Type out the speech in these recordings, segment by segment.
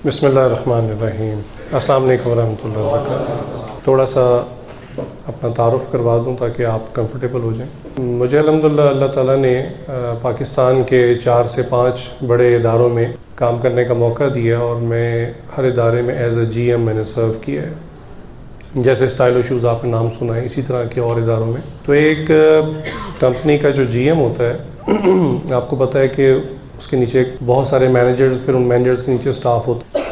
بسم اللہ الرحمن الرحیم۔ السلام علیکم ورحمۃ اللہ وبرکاتہ۔ تھوڑا سا اپنا تعارف کروا دوں تاکہ آپ کمفرٹیبل ہو جائیں۔ مجھے الحمدللہ اللہ تعالیٰ نے پاکستان کے 4 سے 5 بڑے اداروں میں کام کرنے کا موقع دیا اور میں ہر ادارے میں ایز اے جی ایم میں نے سرو کیا ہے۔ جیسے اسٹائلو شوز آپ نے نام سنا ہے، اسی طرح کے اور اداروں میں۔ تو ایک کمپنی کا جو جی ایم ہوتا ہے، آپ کو پتہ ہے کہ اس کے نیچے بہت سارے مینیجرز، پھر ان مینیجرز کے نیچے اسٹاف ہوتا ہے۔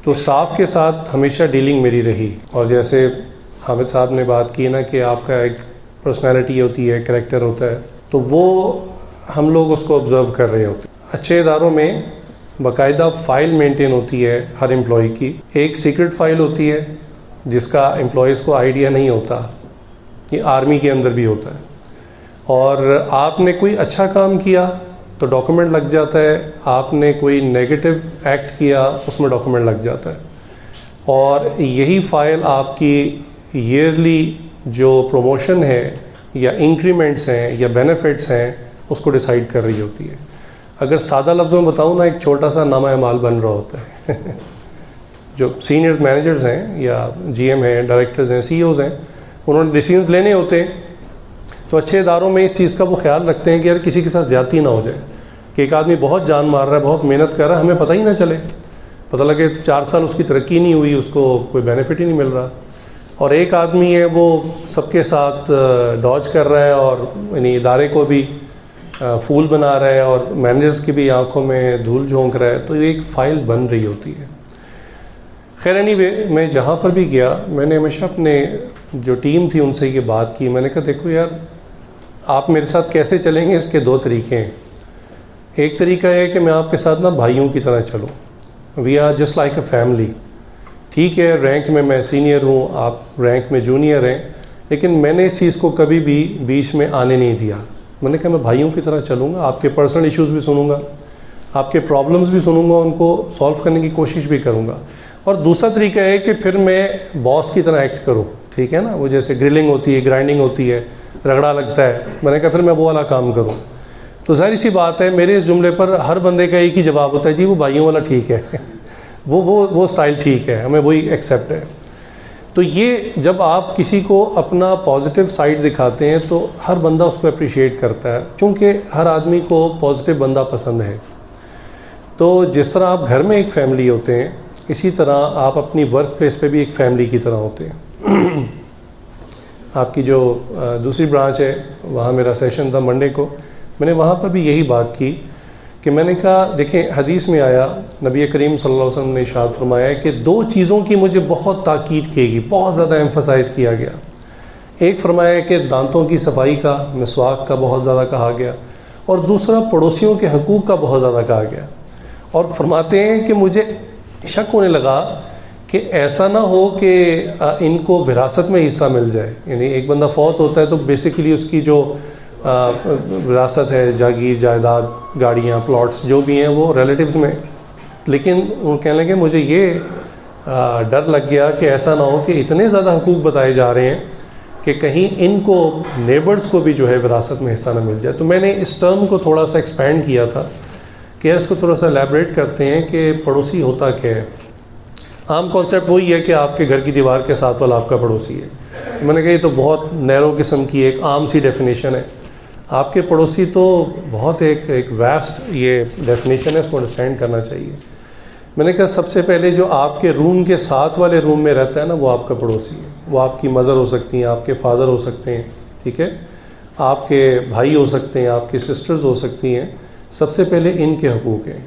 تو اسٹاف کے ساتھ ہمیشہ ڈیلنگ میری رہی، اور جیسے حامد صاحب نے بات کی نا کہ آپ کا ایک پرسنالٹی ہوتی ہے، کریکٹر ہوتا ہے، تو وہ ہم لوگ اس کو آبزرو کر رہے ہوتے ہیں۔ اچھے اداروں میں باقاعدہ فائل مینٹین ہوتی ہے ہر امپلائی کی، ایک سیکرٹ فائل ہوتی ہے جس کا امپلائیز کو آئیڈیا نہیں ہوتا، یہ آرمی کے اندر بھی ہوتا ہے، اور آپ نے کوئی اچھا کام کیا تو ڈاکومنٹ لگ جاتا ہے، آپ نے کوئی نیگیٹو ایکٹ کیا اس میں ڈاکومنٹ لگ جاتا ہے، اور یہی فائل آپ کی ایئرلی جو پروموشن ہے یا انکریمنٹس ہیں یا بینیفٹس ہیں اس کو ڈیسائیڈ کر رہی ہوتی ہے۔ اگر سادہ لفظوں میں بتاؤں نا، ایک چھوٹا سا نامہ اعمال بن رہا ہوتا ہے۔ جو سینئر مینیجرز ہیں یا جی ایم ہیں، ڈائریکٹرز ہیں، سی اوز ہیں، انہوں نے ڈیسیژنز لینے ہوتے ہیں، تو اچھے اداروں میں اس چیز کا وہ خیال رکھتے ہیں کہ یار کسی کے ساتھ زیادتی نہ ہو جائے، کہ ایک آدمی بہت جان مار رہا ہے، بہت محنت کر رہا ہے، ہمیں پتہ ہی نہ چلے، پتہ لگے 4 سال اس کی ترقی نہیں ہوئی، اس کو کوئی بینیفٹ ہی نہیں مل رہا، اور ایک آدمی ہے وہ سب کے ساتھ ڈاج کر رہا ہے، اور یعنی ادارے کو بھی پھول بنا رہا ہے اور مینیجرز کی بھی آنکھوں میں دھول جھونک رہا ہے، تو یہ ایک فائل بن رہی ہوتی ہے۔ خیر اینی وے، میں جہاں پر بھی گیا میں نے ہمیشہ اپنے جو ٹیم تھی ان سے یہ بات کی، میں نے کہا دیکھو یار آپ میرے ساتھ کیسے چلیں گے، اس کے 2 طریقے ہیں۔ ایک طریقہ ہے کہ میں آپ کے ساتھ نا بھائیوں کی طرح چلوں، we are just like a family. ٹھیک ہے، رینک میں سینئر ہوں، آپ رینک میں جونیئر ہیں، لیکن میں نے اس چیز کو کبھی بھی بیچ میں آنے نہیں دیا۔ میں نے کہا میں بھائیوں کی طرح چلوں گا، آپ کے پرسنل ایشوز بھی سنوں گا، آپ کے پرابلمز بھی سنوں گا، ان کو سولو کرنے کی کوشش بھی کروں گا۔ اور دوسرا طریقہ ہے کہ پھر میں باس کی طرح ایکٹ کروں، ٹھیک ہے نا، وہ جیسے گرلنگ ہوتی ہے، گرائنڈنگ ہوتی ہے، رگڑا لگتا ہے، میں نے کہا پھر میں وہ والا کام کروں۔ تو ظاہر سی بات ہے میرے اس جملے پر ہر بندے کا ایک ہی جواب ہوتا ہے، جی وہ بھائیوں والا ٹھیک ہے، وہ سٹائل ٹھیک ہے، ہمیں وہی ایکسیپٹ ہے۔ تو یہ جب آپ کسی کو اپنا پازیٹیو سائڈ دکھاتے ہیں تو ہر بندہ اس کو اپریشیٹ کرتا ہے، چونکہ ہر آدمی کو پازیٹیو بندہ پسند ہے۔ تو جس طرح آپ گھر میں ایک فیملی ہوتے ہیں، اسی طرح آپ اپنی ورک پلیس پہ بھی ایک فیملی کی طرح ہوتے ہیں۔ آپ کی جو دوسری برانچ ہے، وہاں میرا سیشن تھا منڈے کو، میں نے وہاں پر بھی یہی بات کی کہ میں نے کہا دیکھیں حدیث میں آیا، نبی کریم صلی اللہ علیہ وسلم نے ارشاد فرمایا ہے کہ 2 چیزوں کی مجھے بہت تاکید کی گئی، بہت زیادہ ایمفسائز کیا گیا۔ ایک فرمایا کہ دانتوں کی صفائی کا، مسواک کا بہت زیادہ کہا گیا، اور دوسرا پڑوسیوں کے حقوق کا بہت زیادہ کہا گیا۔ اور فرماتے ہیں کہ مجھے شک ہونے لگا کہ ایسا نہ ہو کہ ان کو وراثت میں حصہ مل جائے، یعنی ایک بندہ فوت ہوتا ہے تو بیسیکلی اس کی جو وراثت ہے، جاگیر، جائیداد، گاڑیاں، پلاٹس جو بھی ہیں وہ ریلیٹیوز میں، لیکن وہ کہنے لگے مجھے یہ ڈر لگ گیا کہ ایسا نہ ہو کہ اتنے زیادہ حقوق بتائے جا رہے ہیں کہ کہیں ان کو نیبرز کو بھی جو ہے وراثت میں حصہ نہ مل جائے۔ تو میں نے اس ٹرم کو تھوڑا سا ایکسپینڈ کیا تھا کہ اس کو تھوڑا سا ایلیبریٹ کرتے ہیں کہ پڑوسی ہوتا کیا ہے۔ عام کانسیپٹ وہی ہے کہ آپ کے گھر کی دیوار کے ساتھ والا آپ کا پڑوسی ہے۔ میں نے کہا یہ تو بہت نیرو قسم کی ایک عام سی ڈیفینیشن ہے، آپ کے پڑوسی تو بہت ایک ویسٹ یہ ڈیفینیشن ہے، اس کو انڈرسٹینڈ کرنا چاہیے۔ میں نے کہا سب سے پہلے جو آپ کے روم کے ساتھ والے روم میں رہتا ہے نا، وہ آپ کا پڑوسی ہے، وہ آپ کی مدر ہو سکتی ہیں، آپ کے فادر ہو سکتے ہیں، ٹھیک ہے، آپ کے بھائی ہو سکتے ہیں، آپ کی سسٹرز ہو سکتی ہیں، سب سے پہلے ان کے حقوق ہیں۔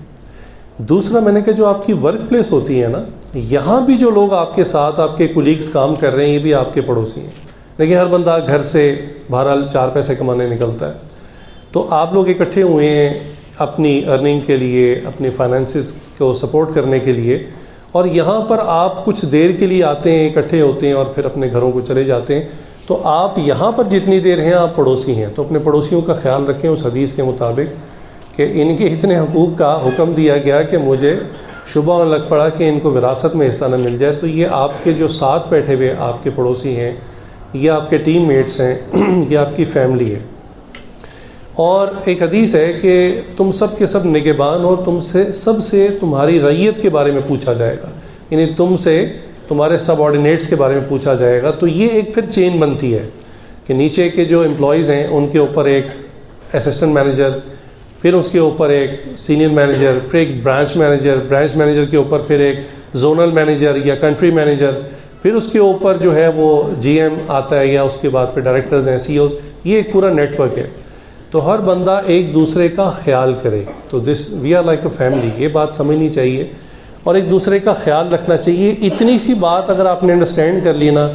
دوسرا میں نے کہا جو آپ کی ورک پلیس ہوتی ہے نا، یہاں بھی جو لوگ آپ کے ساتھ آپ کے کولیگز کام کر رہے ہیں یہ بھی آپ کے پڑوسی ہیں۔ دیکھیں ہر بندہ گھر سے بہرحال 4 پیسے کمانے نکلتا ہے، تو آپ لوگ اکٹھے ہوئے ہیں اپنی ارننگ کے لیے، اپنی فائنینسز کو سپورٹ کرنے کے لیے، اور یہاں پر آپ کچھ دیر کے لیے آتے ہیں، اکٹھے ہوتے ہیں اور پھر اپنے گھروں کو چلے جاتے ہیں۔ تو آپ یہاں پر جتنی دیر ہیں آپ پڑوسی ہیں، تو اپنے پڑوسیوں کا خیال رکھیں اس حدیث کے مطابق کہ ان کے اتنے حقوق کا حکم دیا گیا کہ مجھے شبہ لگ پڑا کہ ان کو وراثت میں حصہ نہ مل جائے۔ تو یہ آپ کے جو ساتھ بیٹھے ہوئے آپ کے پڑوسی ہیں، یہ آپ کے ٹیم میٹس ہیں، یہ آپ کی فیملی ہے۔ اور ایک حدیث ہے کہ تم سب کے سب نگہبان اور تم سے سب سے تمہاری رعیت کے بارے میں پوچھا جائے گا، یعنی تم سے تمہارے سب آرڈینیٹس کے بارے میں پوچھا جائے گا. تو یہ ایک پھر چین بنتی ہے کہ نیچے کے جو امپلائیز ہیں ان کے اوپر ایک اسسٹنٹ مینیجر، پھر اس کے اوپر ایک سینئر مینیجر، پھر ایک برانچ مینیجر کے اوپر پھر ایک زونل مینیجر یا کنٹری مینیجر، پھر اس کے اوپر جو ہے وہ جی ایم آتا ہے، یا اس کے بعد پھر ڈائریکٹرز ہیں، سی اوز. یہ ایک پورا نیٹ ورک ہے. تو ہر بندہ ایک دوسرے کا خیال کرے. تو we are like a family, یہ بات سمجھنی چاہیے اور ایک دوسرے کا خیال رکھنا چاہیے. اتنی سی بات اگر آپ نے انڈرسٹینڈ کر لی نا،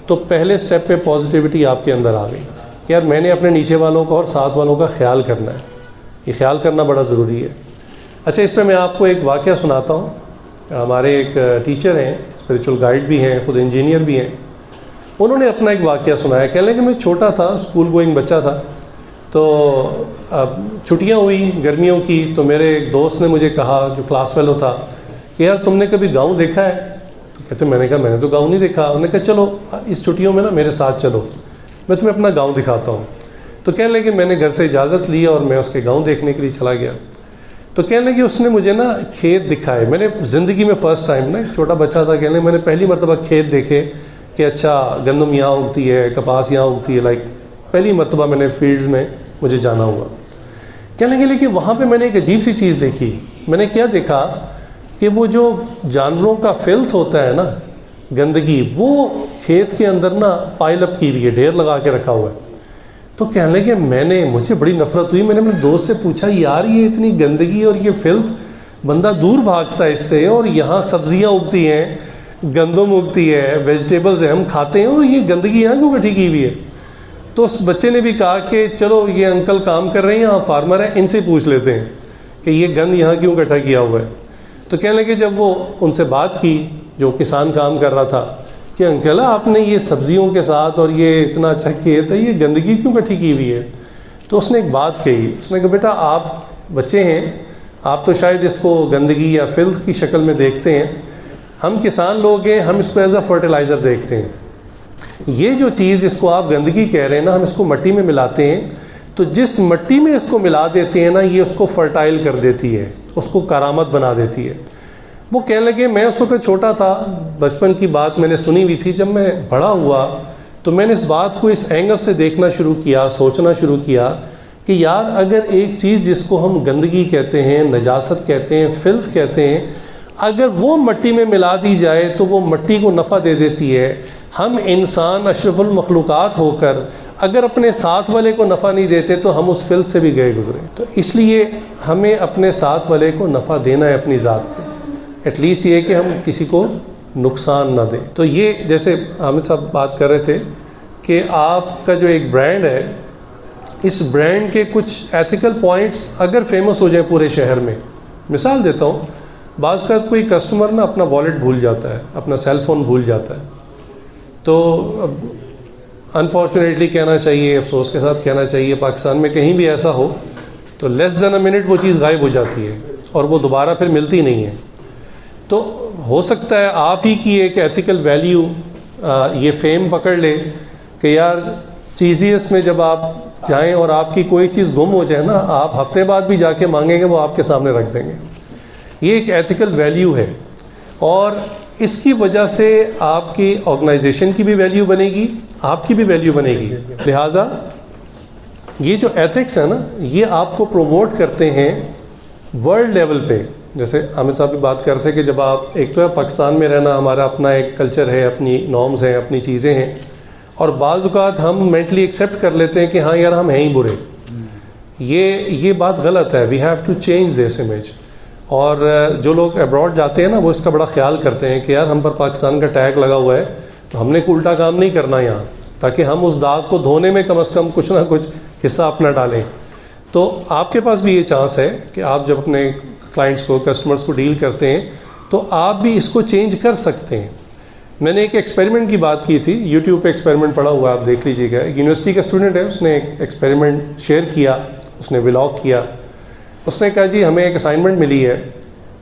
تو پہلے سٹیپ پہ پازیٹیوٹی آپ کے اندر آ گئی کہ یار میں نے اپنے نیچے والوں کا اور ساتھ والوں کا خیال کرنا ہے. یہ خیال کرنا بڑا ضروری ہے. اچھا، اس پہ میں آپ کو ایک واقعہ سناتا ہوں. ہمارے ایک ٹیچر ہیں، اسپریچول گائیڈ بھی ہیں، خود انجینئر بھی ہیں. انہوں نے اپنا ایک واقعہ سنایا. کہنے لگے کہ میں چھوٹا تھا، اسکول گوئنگ بچہ تھا، تو اب چھٹیاں ہوئی گرمیوں کی، تو میرے ایک دوست نے مجھے کہا، جو کلاس فیلو تھا، کہ یار تم نے کبھی گاؤں دیکھا ہے؟ تو کہتے میں نے کہا میں نے تو گاؤں نہیں دیکھا. انہوں نے کہا چلو اس چھٹیوں میں نا میرے ساتھ چلو، میں تمہیں اپنا گاؤں دکھاتا ہوں. تو کہنے لگے میں نے گھر سے اجازت لی اور میں اس کے گاؤں دیکھنے کے لیے چلا گیا. تو کہنے لگے اس نے مجھے نا کھیت دکھائے. میں نے زندگی میں فرسٹ ٹائم نا، ایک چھوٹا بچہ تھا، کہنے میں نے پہلی مرتبہ کھیت دیکھے کہ اچھا گندم یہاں اگتی ہے، کپاس یہاں اگتی ہے. لائک پہلی مرتبہ میں نے فیلڈز میں مجھے جانا ہوا. کہنے لگے لیکن وہاں پہ میں نے ایک عجیب سی چیز دیکھی. میں نے کیا دیکھا کہ وہ جو جانوروں کا فلتھ ہوتا ہے نا، گندگی، وہ کھیت کے اندر نا پائل اپ کی ہوئی ہے، ڈھیر لگا کے رکھا ہوا ہے. تو کہنے لگے مجھے بڑی نفرت ہوئی. میں نے اپنے دوست سے پوچھا یار یہ اتنی گندگی اور یہ فلتھ، بندہ دور بھاگتا ہے اس سے، اور یہاں سبزیاں اگتی ہیں، گندم اگتی ہے، ویجیٹیبلز ہیں، ہم کھاتے ہیں، اور یہ گندگی یہاں کیوں اکٹھی کی ہوئی ہے؟ تو اس بچے نے بھی کہا کہ چلو یہ انکل کام کر رہے ہیں یہاں، فارمر ہیں، ان سے پوچھ لیتے ہیں کہ یہ گند یہاں کیوں اکٹھا کیا ہوا ہے. تو کہنے لگے جب وہ ان سے بات کی، جو کسان کام کر رہا تھا، کہ انکل آپ نے یہ سبزیوں کے ساتھ اور یہ اتنا اچھا کھیت ہے، یہ گندگی کیوں اکٹھی کی ہوئی ہے؟ تو اس نے ایک بات کہی. اس نے کہا بیٹا آپ بچے ہیں، آپ تو شاید اس کو گندگی یا فلتھ کی شکل میں دیکھتے ہیں، ہم کسان لوگ ہیں، ہم اس کو ایز اے فرٹیلائزر دیکھتے ہیں. یہ جو چیز جس کو آپ گندگی کہہ رہے ہیں نا، ہم اس کو مٹی میں ملاتے ہیں، تو جس مٹی میں اس کو ملا دیتے ہیں نا، یہ اس کو فرٹائل کر دیتی ہے، اس کو کارآمد بنا دیتی ہے. وہ کہنے لگے میں اس وقت چھوٹا تھا، بچپن کی بات میں نے سنی ہوئی تھی. جب میں بڑا ہوا تو میں نے اس بات کو اس اینگل سے دیکھنا شروع کیا، سوچنا شروع کیا کہ یار اگر ایک چیز جس کو ہم گندگی کہتے ہیں، نجاست کہتے ہیں، فلتھ کہتے ہیں، اگر وہ مٹی میں ملا دی جائے تو وہ مٹی کو نفع دے دیتی ہے. ہم انسان اشرف المخلوقات ہو کر اگر اپنے ساتھ والے کو نفع نہیں دیتے تو ہم اس فلتھ سے بھی گئے گزرے. تو اس لیے ہمیں اپنے ساتھ والے کو نفع دینا ہے اپنی ذات سے، ایٹ لیسٹ یہ کہ ہم کسی کو نقصان نہ دیں. تو یہ جیسے حامد صاحب بات کر رہے تھے کہ آپ کا جو ایک برانڈ ہے، اس برانڈ کے کچھ ایتھیکل پوائنٹس اگر فیمس ہو جائیں پورے شہر میں. مثال دیتا ہوں، بعض کا کوئی کسٹمر نا اپنا والیٹ بھول جاتا ہے، اپنا سیل فون بھول جاتا ہے، تو انفارچونیٹلی کہنا چاہیے، افسوس کے ساتھ کہنا چاہیے، پاکستان میں کہیں بھی ایسا ہو تو لیس دین اے منٹ وہ چیز غائب ہو جاتی ہے اور وہ دوبارہ پھر ملتی نہیں ہے. تو ہو سکتا ہے آپ ہی کی ایک ایتھیکل ویلیو یہ فیم پکڑ لے کہ یار چیزیس میں جب آپ جائیں اور آپ کی کوئی چیز گم ہو جائے نا، آپ ہفتے بعد بھی جا کے مانگیں گے، وہ آپ کے سامنے رکھ دیں گے. یہ ایک ایتھیکل ویلیو ہے، اور اس کی وجہ سے آپ کی آرگنائزیشن کی بھی ویلیو بنے گی، آپ کی بھی ویلیو بنے گی. لہٰذا یہ جو ایتھکس ہے نا، یہ آپ کو پروموٹ کرتے ہیں ورلڈ لیول پہ. جیسے حامد صاحب بھی بات کر رہے تھے کہ جب آپ ایک تو ہے پاکستان میں رہنا، ہمارا اپنا ایک کلچر ہے، اپنی نارمز ہیں، اپنی چیزیں ہیں، اور بعض اوقات ہم مینٹلی ایکسیپٹ کر لیتے ہیں کہ ہاں یار ہم ہیں ہی برے. یہ بات غلط ہے. We have to change this image. اور جو لوگ ابراڈ جاتے ہیں نا، وہ اس کا بڑا خیال کرتے ہیں کہ یار ہم پر پاکستان کا ٹیگ لگا ہوا ہے، تو ہم نے کوئی الٹا کام نہیں کرنا یہاں، تاکہ ہم اس داغ کو دھونے میں کم از کم کچھ نہ کچھ حصہ اپنا ڈالیں. تو آپ کے پاس بھی یہ چانس ہے کہ آپ جب اپنے کلائنٹس کو، کسٹمرز کو ڈیل کرتے ہیں تو آپ بھی اس کو چینج کر سکتے ہیں. میں نے ایک ایکسپیریمنٹ کی بات کی تھی، یوٹیوب پہ ایکسپیریمنٹ پڑا ہوا ہے، آپ دیکھ لیجیے گا. ایک یونیورسٹی کا اسٹوڈنٹ ہے، اس نے ایک ایکسپیریمنٹ شیئر کیا، اس نے ولاگ کیا. اس نے کہا جی ہمیں ایک اسائنمنٹ ملی ہے،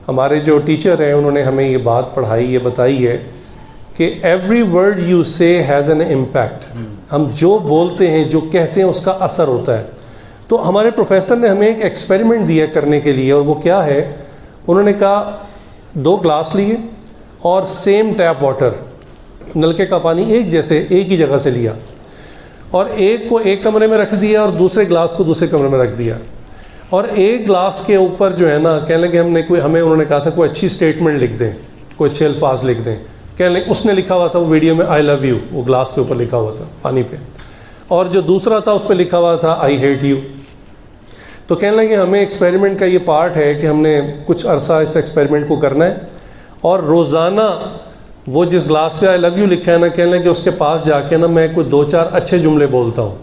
ہمارے جو ٹیچر ہیں انہوں نے ہمیں یہ بات پڑھائی، یہ بتائی ہے کہ ایوری ورڈ یو سے ہیز این امپیکٹ. ہم جو بولتے ہیں، جو کہتے ہیں، اس کا اثر ہوتا ہے. تو ہمارے پروفیسر نے ہمیں ایک ایکسپیریمنٹ دیا کرنے کے لیے, اور وہ کیا ہے, انہوں نے کہا 2 گلاس لیے اور سیم ٹیپ واٹر, نلکے کا پانی ایک جیسے ایک ہی جگہ سے لیا, اور ایک کو ایک کمرے میں رکھ دیا اور دوسرے گلاس کو دوسرے کمرے میں رکھ دیا, اور ایک گلاس کے اوپر جو ہے نا کہنے لگے ہمیں انہوں نے کہا تھا کوئی اچھی اسٹیٹمنٹ لکھ دیں, کوئی اچھے الفاظ لکھ دیں. کہنے لگے اس نے لکھا ہوا تھا وہ ویڈیو میں آئی لو یو, وہ گلاس کے اوپر لکھا ہوا تھا پانی پہ, اور جو دوسرا تھا اس پہ لکھا ہوا تھا آئی ہیٹ یو. تو کہنے لگے ہمیں ایکسپیریمنٹ کا یہ پارٹ ہے کہ ہم نے کچھ عرصہ اس ایکسپیریمنٹ کو کرنا ہے, اور روزانہ وہ جس گلاس پہ آئی لو یو لکھا ہے نا, کہنے لگے اس کے پاس جا کے نا میں کوئی 2-4 اچھے جملے بولتا ہوں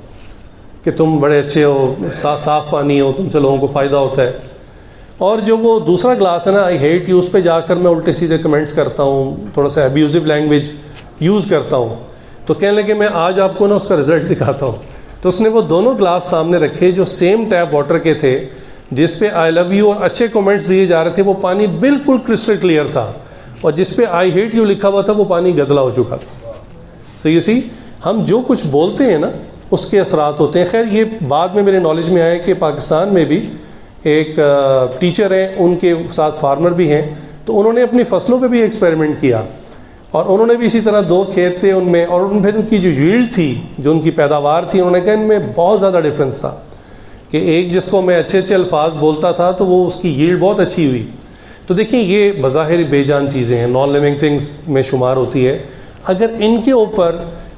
کہ تم بڑے اچھے ہو, صاف پانی ہو, تم سے لوگوں کو فائدہ ہوتا ہے. اور جو وہ دوسرا گلاس ہے نا آئی ہیٹ یو, اس پہ جا کر میں الٹے سیدھے کمنٹس کرتا ہوں, تھوڑا سا ابیوزو لینگویج یوز کرتا ہوں. تو کہنے لگے میں آج آپ کو نا اس کا رزلٹ دکھاتا ہوں. تو اس نے وہ دونوں گلاس سامنے رکھے جو سیم ٹیپ واٹر کے تھے, جس پہ آئی لو یو اور اچھے کمنٹس دیے جا رہے تھے, وہ پانی بالکل کرسٹل کلیئر تھا, اور جس پہ آئی ہیٹ یو لکھا ہوا تھا وہ پانی گدلا ہو چکا تھا. تو یہ سی ہم جو کچھ بولتے ہیں نا اس کے اثرات ہوتے ہیں. خیر یہ بعد میں میرے نالج میں آیا کہ پاکستان میں بھی ایک ٹیچر ہیں, ان کے ساتھ فارمر بھی ہیں, تو انہوں نے اپنی فصلوں پہ بھی ایکسپیریمنٹ کیا, اور انہوں نے بھی اسی طرح 2 کھیت تھے ان میں, اور پھر ان کی جو ییلڈ تھی, جو ان کی پیداوار تھی, انہوں نے کہا ان میں بہت زیادہ ڈفرینس تھا کہ ایک جس کو میں اچھے الفاظ بولتا تھا تو وہ اس کی ییلڈ بہت اچھی ہوئی. تو دیکھیں یہ بظاہر بے جان چیزیں ہیں, نان لیونگ تھنگس میں شمار ہوتی ہے. اگر ان کے اوپر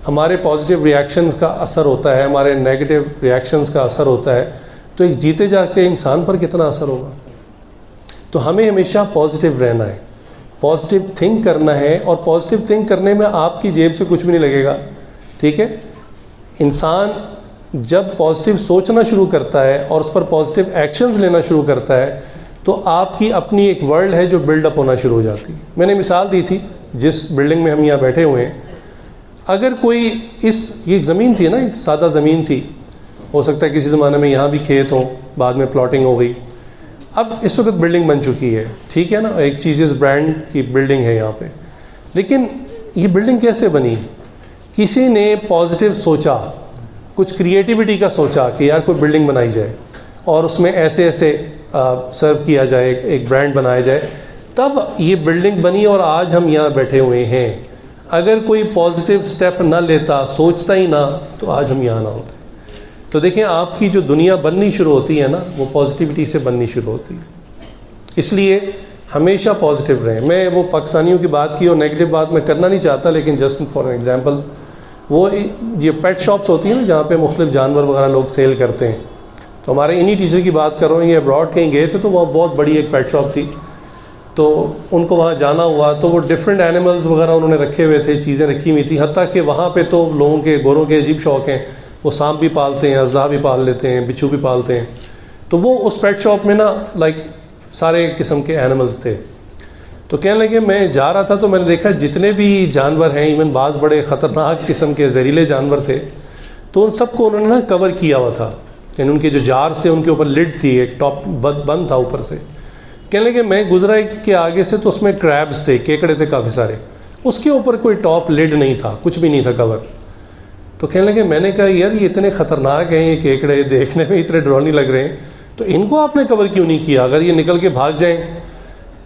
ہمارے پازیٹیو ریاکشن کا اثر ہوتا ہے, ہمارے نیگیٹو ریاکشنز کا اثر ہوتا ہے, تو ایک جیتے جاگتے انسان پر کتنا اثر ہوگا. تو ہمیں ہمیشہ پازیٹیو رہنا ہے, پازیٹیو تھنک کرنا ہے, اور پازیٹیو تھنک کرنے میں آپ کی جیب سے کچھ بھی نہیں لگے گا. ٹھیک ہے, انسان جب پازیٹیو سوچنا شروع کرتا ہے اور اس پر پازیٹیو ایکشنز لینا شروع کرتا ہے, تو آپ کی اپنی ایک ورلڈ ہے جو بلڈ اپ ہونا شروع ہو جاتی ہے. میں نے مثال دی تھی جس بلڈنگ میں ہم یہاں بیٹھے ہوئے ہیں, اگر کوئی یہ ایک زمین تھی نا, ایک سادہ زمین تھی, ہو سکتا ہے کسی زمانے میں یہاں بھی کھیت ہوں, بعد میں پلاٹنگ ہو گئی, اب اس وقت بلڈنگ بن چکی ہے. ٹھیک ہے نا, ایک چیزز برانڈ کی بلڈنگ ہے یہاں پہ. لیکن یہ بلڈنگ کیسے بنی؟ کسی نے پازیٹیو سوچا, کچھ کریٹیوٹی کا سوچا کہ یار کوئی بلڈنگ بنائی جائے اور اس میں ایسے ایسے سرو کیا جائے, ایک برانڈ بنایا جائے, تب یہ بلڈنگ بنی اور آج ہم یہاں بیٹھے ہوئے ہیں. اگر کوئی پازیٹیو سٹیپ نہ لیتا, سوچتا ہی نہ, تو آج ہم یہاں نہ ہوتے. تو دیکھیں آپ کی جو دنیا بننی شروع ہوتی ہے نا, وہ پازیٹیوٹی سے بننی شروع ہوتی ہے. اس لیے ہمیشہ پازیٹیو رہیں. میں وہ پاکستانیوں کی بات کی اور نیگیٹو بات میں کرنا نہیں چاہتا, لیکن جسٹ فار این ایگزامپل, وہ یہ پیٹ شاپس ہوتی ہیں نا جہاں پہ مختلف جانور وغیرہ لوگ سیل کرتے ہیں. تو ہمارے انہی ٹیچر کی بات کر رہا ہوں, یہ ابراڈ کہیں گئے تھے, تو وہ بہت بڑی ایک پیٹ شاپ تھی, تو ان کو وہاں جانا ہوا, تو وہ ڈفرینٹ اینیملز وغیرہ انہوں نے رکھے ہوئے تھے, چیزیں رکھی ہوئی تھیں, حتیٰ کہ وہاں پہ تو لوگوں کے گوروں کے عجیب شوق ہیں, وہ سانپ بھی پالتے ہیں, اژدہا بھی پال لیتے ہیں, بچھو بھی پالتے ہیں. تو وہ اس پیٹ شاپ میں نا لائک سارے قسم کے اینیملز تھے. تو کہنے لگے میں جا رہا تھا تو میں نے دیکھا جتنے بھی جانور ہیں, ایون بعض بڑے خطرناک قسم کے زہریلے جانور تھے, تو ان سب کو انہوں نے نا کور کیا ہوا تھا. یعنی ان کے جو جارز تھے ان کے اوپر لڈ تھی, ایک ٹاپ بند تھا اوپر سے. کہنے لگے میں گزرا ایک کے آگے سے, تو اس میں کریبس تھے, کیکڑے تھے کافی سارے, اس کے اوپر کوئی ٹاپ لڈ نہیں تھا, کچھ بھی نہیں تھا کور. تو کہنے لگے میں نے کہا یار یہ اتنے خطرناک ہیں یہ کیکڑے, دیکھنے میں اتنے ڈراؤنی لگ رہے ہیں, تو ان کو آپ نے کور کیوں نہیں کیا, اگر یہ نکل کے بھاگ جائیں.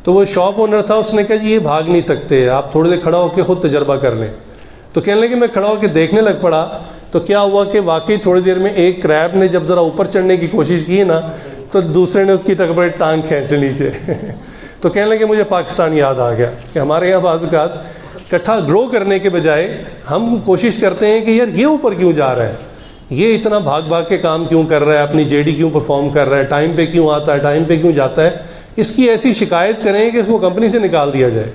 تو وہ شاپ اونر تھا, اس نے کہا جی یہ بھاگ نہیں سکتے, آپ تھوڑے دیر کھڑا ہو کے خود تجربہ کر لیں. تو کہنے لگے میں کھڑا ہو کے دیکھنے لگ پڑا. تو کیا ہوا کہ واقعی تھوڑی دیر میں ایک کریب نے جب ذرا اوپر چڑھنے کی کوشش کی نا, تو دوسرے نے اس کی ٹانگ کھینچ لی نیچے. تو کہنے لگے مجھے پاکستان یاد آ گیا کہ ہمارے یہاں بعض اوقات اکٹھا گرو کرنے کے بجائے ہم کوشش کرتے ہیں کہ یار یہ اوپر کیوں جا رہا ہے, یہ اتنا بھاگ بھاگ کے کام کیوں کر رہا ہے, اپنی جے ڈی کیوں پرفارم کر رہا ہے, ٹائم پہ کیوں آتا ہے, ٹائم پہ کیوں جاتا ہے. اس کی ایسی شکایت کریں کہ اس کو کمپنی سے نکال دیا جائے.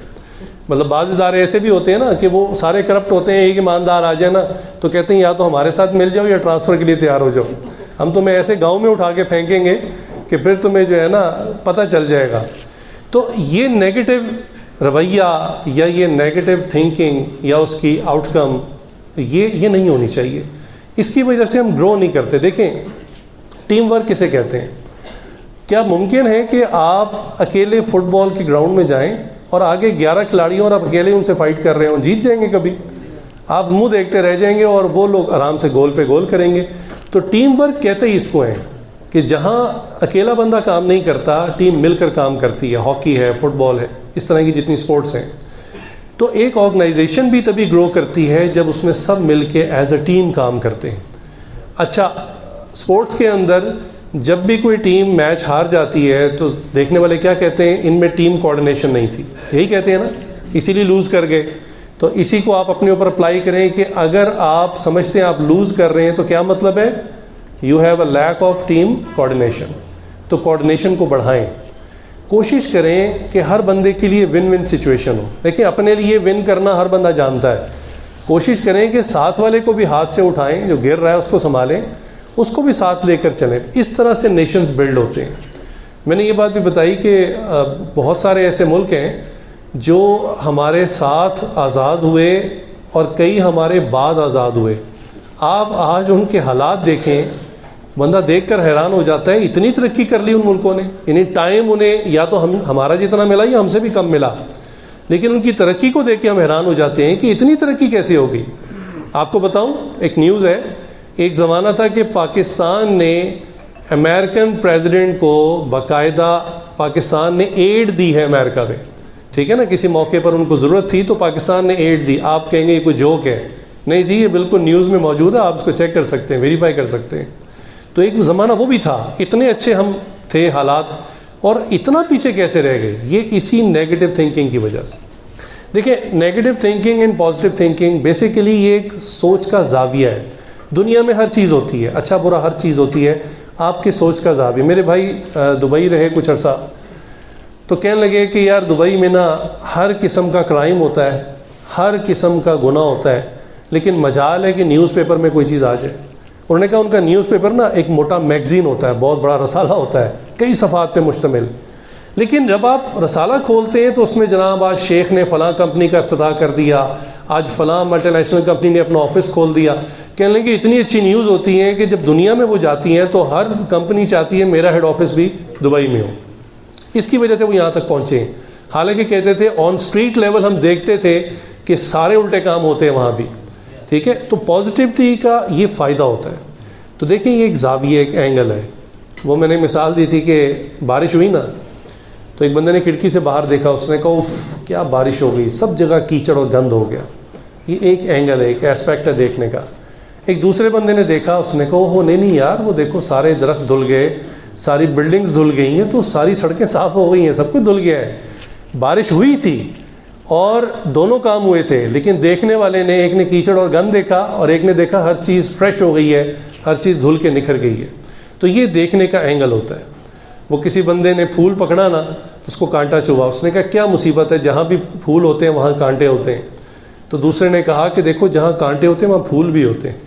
مطلب بعض ادارے ایسے بھی ہوتے ہیں نا کہ وہ سارے کرپٹ ہوتے ہیں, ایک ایماندار آ جائے نا تو کہتے ہیں یا تو ہمارے ساتھ مل جاؤ یا ٹرانسفر کے لیے تیار ہو جاؤ, ہم تمہیں ایسے گاؤں میں اٹھا کے پھینکیں گے کہ پھر تمہیں جو ہے نا پتہ چل جائے گا. تو یہ نیگیٹو رویہ یا یہ نیگیٹو تھنکنگ یا اس کی آؤٹ کم یہ نہیں ہونی چاہیے. اس کی وجہ سے ہم گرو نہیں کرتے. دیکھیں ٹیم ورک کسے کہتے ہیں؟ کیا ممکن ہے کہ آپ اکیلے فٹ بال کے گراؤنڈ میں جائیں اور آگے 11 کھلاڑی اور آپ اکیلے ان سے فائٹ کر رہے ہوں, جیت جائیں گے کبھی؟ آپ منہ دیکھتے رہ جائیں گے اور وہ لوگ آرام سے گول پہ گول کریں گے. تو ٹیم ورک کہتے ہی اس کو ہیں. کہ جہاں اکیلا بندہ کام نہیں کرتا، ٹیم مل کر کام کرتی ہے، ہاکی ہے، فٹ بال ہے، اس طرح کی جتنی سپورٹس ہیں، تو ایک آرگنائزیشن بھی تبھی گرو کرتی ہے جب اس میں سب مل کے ایز اے ٹیم کام کرتے ہیں۔ اچھا، سپورٹس کے اندر جب بھی کوئی ٹیم میچ ہار جاتی ہے تو دیکھنے والے کیا کہتے ہیں؟ ان میں ٹیم کوآرڈینیشن نہیں تھی، یہی کہتے ہیں نا، اسی لیے لوز کر گئے۔ تو اسی کو آپ اپنے اوپر اپلائی کریں کہ اگر آپ سمجھتے ہیں آپ لوز کر رہے ہیں تو کیا مطلب ہے؟ You have a lack of team coordination. تو کوآرڈینیشن کو بڑھائیں، کوشش کریں کہ ہر بندے کے لیے ون ون سچویشن ہو۔ دیکھیں، اپنے لیے ون کرنا ہر بندہ جانتا ہے، کوشش کریں کہ ساتھ والے کو بھی ہاتھ سے اٹھائیں، جو گر رہا ہے اس کو سنبھالیں، اس کو بھی ساتھ لے کر چلیں۔ اس طرح سے نیشنز بلڈ ہوتے ہیں۔ میں نے یہ بات بھی بتائی کہ بہت سارے ایسے ملک ہیں جو ہمارے ساتھ آزاد ہوئے اور کئی ہمارے بعد آزاد ہوئے۔ آپ آج ان کے حالات دیکھیں، بندہ دیکھ کر حیران ہو جاتا ہے، اتنی ترقی کر لی ان ملکوں نے، یعنی ٹائم انہیں یا تو ہمارا جتنا ملا یا ہم سے بھی کم ملا، لیکن ان کی ترقی کو دیکھ کے ہم حیران ہو جاتے ہیں کہ اتنی ترقی کیسے ہوگی۔ آپ کو بتاؤں، ایک نیوز ہے، ایک زمانہ تھا کہ پاکستان نے امریکن پریزیڈنٹ کو باقاعدہ پاکستان نے ایڈ دی ہے امریکہ میں، ٹھیک ہے نا، کسی موقع پر ان کو ضرورت تھی تو پاکستان نے ایڈ دی۔ آپ کہیں گے یہ کوئی جوک ہے، نہیں جی، یہ بالکل نیوز میں موجود ہے، آپ اس کو چیک کر سکتے ہیں، ویریفائی کر سکتے ہیں۔ تو ایک زمانہ وہ بھی تھا، اتنے اچھے ہم تھے حالات، اور اتنا پیچھے کیسے رہ گئے؟ یہ اسی نیگیٹو تھنکنگ کی وجہ سے۔ دیکھیں، negative thinking and positive thinking basically یہ ایک سوچ کا زاویہ ہے۔ دنیا میں ہر چیز ہوتی ہے، اچھا برا ہر چیز ہوتی ہے، آپ کی سوچ کا زاویہ۔ میرے بھائی دبئی رہے کچھ عرصہ، تو کہنے لگے کہ یار دبئی میں نا ہر قسم کا کرائم ہوتا ہے، ہر قسم کا گناہ ہوتا ہے، لیکن مجال ہے کہ نیوز پیپر میں کوئی چیز آ جائے۔ انہوں نے کہا ان کا نیوز پیپر نا ایک موٹا میگزین ہوتا ہے، بہت بڑا رسالہ ہوتا ہے، کئی صفحات پہ مشتمل، لیکن جب آپ رسالہ کھولتے ہیں تو اس میں جناب آج شیخ نے فلاں کمپنی کا افتتاح کر دیا، آج فلاں ملٹی نیشنل کمپنی نے اپنا آفس کھول دیا۔ کہنے لگے اتنی اچھی نیوز ہوتی ہیں کہ جب دنیا میں وہ جاتی ہیں تو ہر کمپنی چاہتی ہے میرا ہیڈ آفس بھی دبئی میں ہو۔ اس کی وجہ سے وہ یہاں تک پہنچے ہیں۔ حالانکہ کہتے تھے آن اسٹریٹ لیول ہم دیکھتے تھے کہ سارے الٹے کام ہوتے ہیں وہاں بھی، ٹھیک ہے۔ تو پازیٹیوٹی کا یہ فائدہ ہوتا ہے۔ تو دیکھیں، یہ ایک زاویہ، ایک اینگل ہے۔ وہ میں نے مثال دی تھی کہ بارش ہوئی نا، تو ایک بندے نے کھڑکی سے باہر دیکھا، اس نے کہا کیا بارش ہو گئی، سب جگہ کیچڑ اور گند ہو گیا۔ یہ ایک اینگل ہے، ایک ایسپیکٹ ہے دیکھنے کا۔ ایک دوسرے بندے نے دیکھا، اس نے کہا نہیں یار، وہ دیکھو سارے درخت دھل گئے، ساری بلڈنگز دھل گئی ہیں، تو ساری سڑکیں صاف ہو گئی ہیں، سب کچھ دھل گیا ہے۔ بارش ہوئی تھی اور دونوں کام ہوئے تھے، لیکن دیکھنے والے نے، ایک نے کیچڑ اور گند دیکھا اور ایک نے دیکھا ہر چیز فریش ہو گئی ہے، ہر چیز دھل کے نکھر گئی ہے۔ تو یہ دیکھنے کا اینگل ہوتا ہے۔ وہ کسی بندے نے پھول پکڑا نا، اس کو کانٹا چبھا، اس نے کہا کیا مصیبت ہے، جہاں بھی پھول ہوتے ہیں وہاں کانٹے ہوتے ہیں۔ تو دوسرے نے کہا کہ دیکھو جہاں کانٹے ہوتے ہیں وہاں پھول بھی ہوتے ہیں۔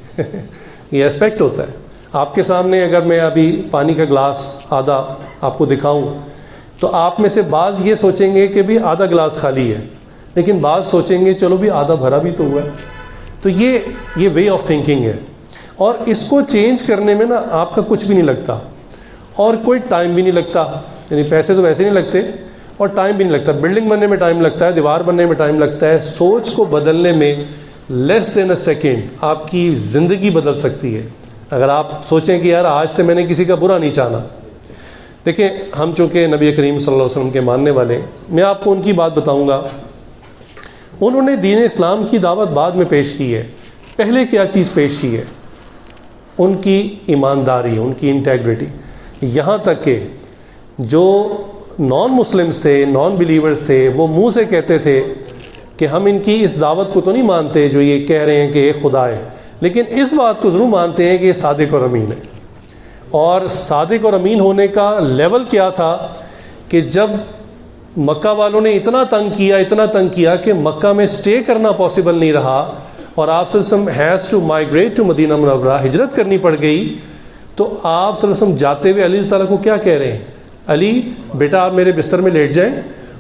یہ ایسپیکٹ ہوتا ہے۔ آپ کے سامنے اگر میں ابھی پانی کا گلاس آدھا آپ کو دکھاؤں تو آپ میں سے بعض یہ سوچیں گے کہ بھی آدھا گلاس خالی ہے، لیکن بعض سوچیں گے چلو بھی آدھا بھرا بھی تو ہوا ہے۔ تو یہ وے آف تھنکنگ ہے، اور اس کو چینج کرنے میں نا آپ کا کچھ بھی نہیں لگتا اور کوئی ٹائم بھی نہیں لگتا، یعنی پیسے تو ویسے نہیں لگتے اور ٹائم بھی نہیں لگتا۔ بلڈنگ بننے میں ٹائم لگتا ہے، دیوار بننے میں ٹائم لگتا ہے، سوچ کو بدلنے میں لیس دین اے سیکنڈ آپ کی زندگی بدل سکتی ہے۔ اگر آپ سوچیں کہ یار آج سے میں نے کسی کا برا نہیں چاہنا۔ دیکھیں، ہم چونکہ نبی کریم صلی اللہ علیہ وسلم کے ماننے والے، میں آپ کو ان کی بات بتاؤں گا۔ انہوں نے دین اسلام کی دعوت بعد میں پیش کی ہے، پہلے کیا چیز پیش کی ہے؟ ان کی ایمانداری، ان کی انٹیگریٹی۔ یہاں تک کہ جو نان مسلمس تھے، نان بلیورز تھے، وہ منہ سے کہتے تھے کہ ہم ان کی اس دعوت کو تو نہیں مانتے جو یہ کہہ رہے ہیں کہ ایک خدا ہے، لیکن اس بات کو ضرور مانتے ہیں کہ یہ صادق اور امین ہے۔ اور صادق اور امین ہونے کا لیول کیا تھا کہ جب مکہ والوں نے اتنا تنگ کیا کہ مکہ میں سٹے کرنا پاسبل نہیں رہا اور آپ صلی اللہ علیہ وسلم ہیز ٹو مائیگریٹ ٹو مدینہ منورہ، ہجرت کرنی پڑ گئی، تو آپ صلی اللہ علیہ وسلم جاتے ہوئے علی تعالیٰ کو کیا کہہ رہے ہیں؟ علی بیٹا آپ میرے بستر میں لیٹ جائیں،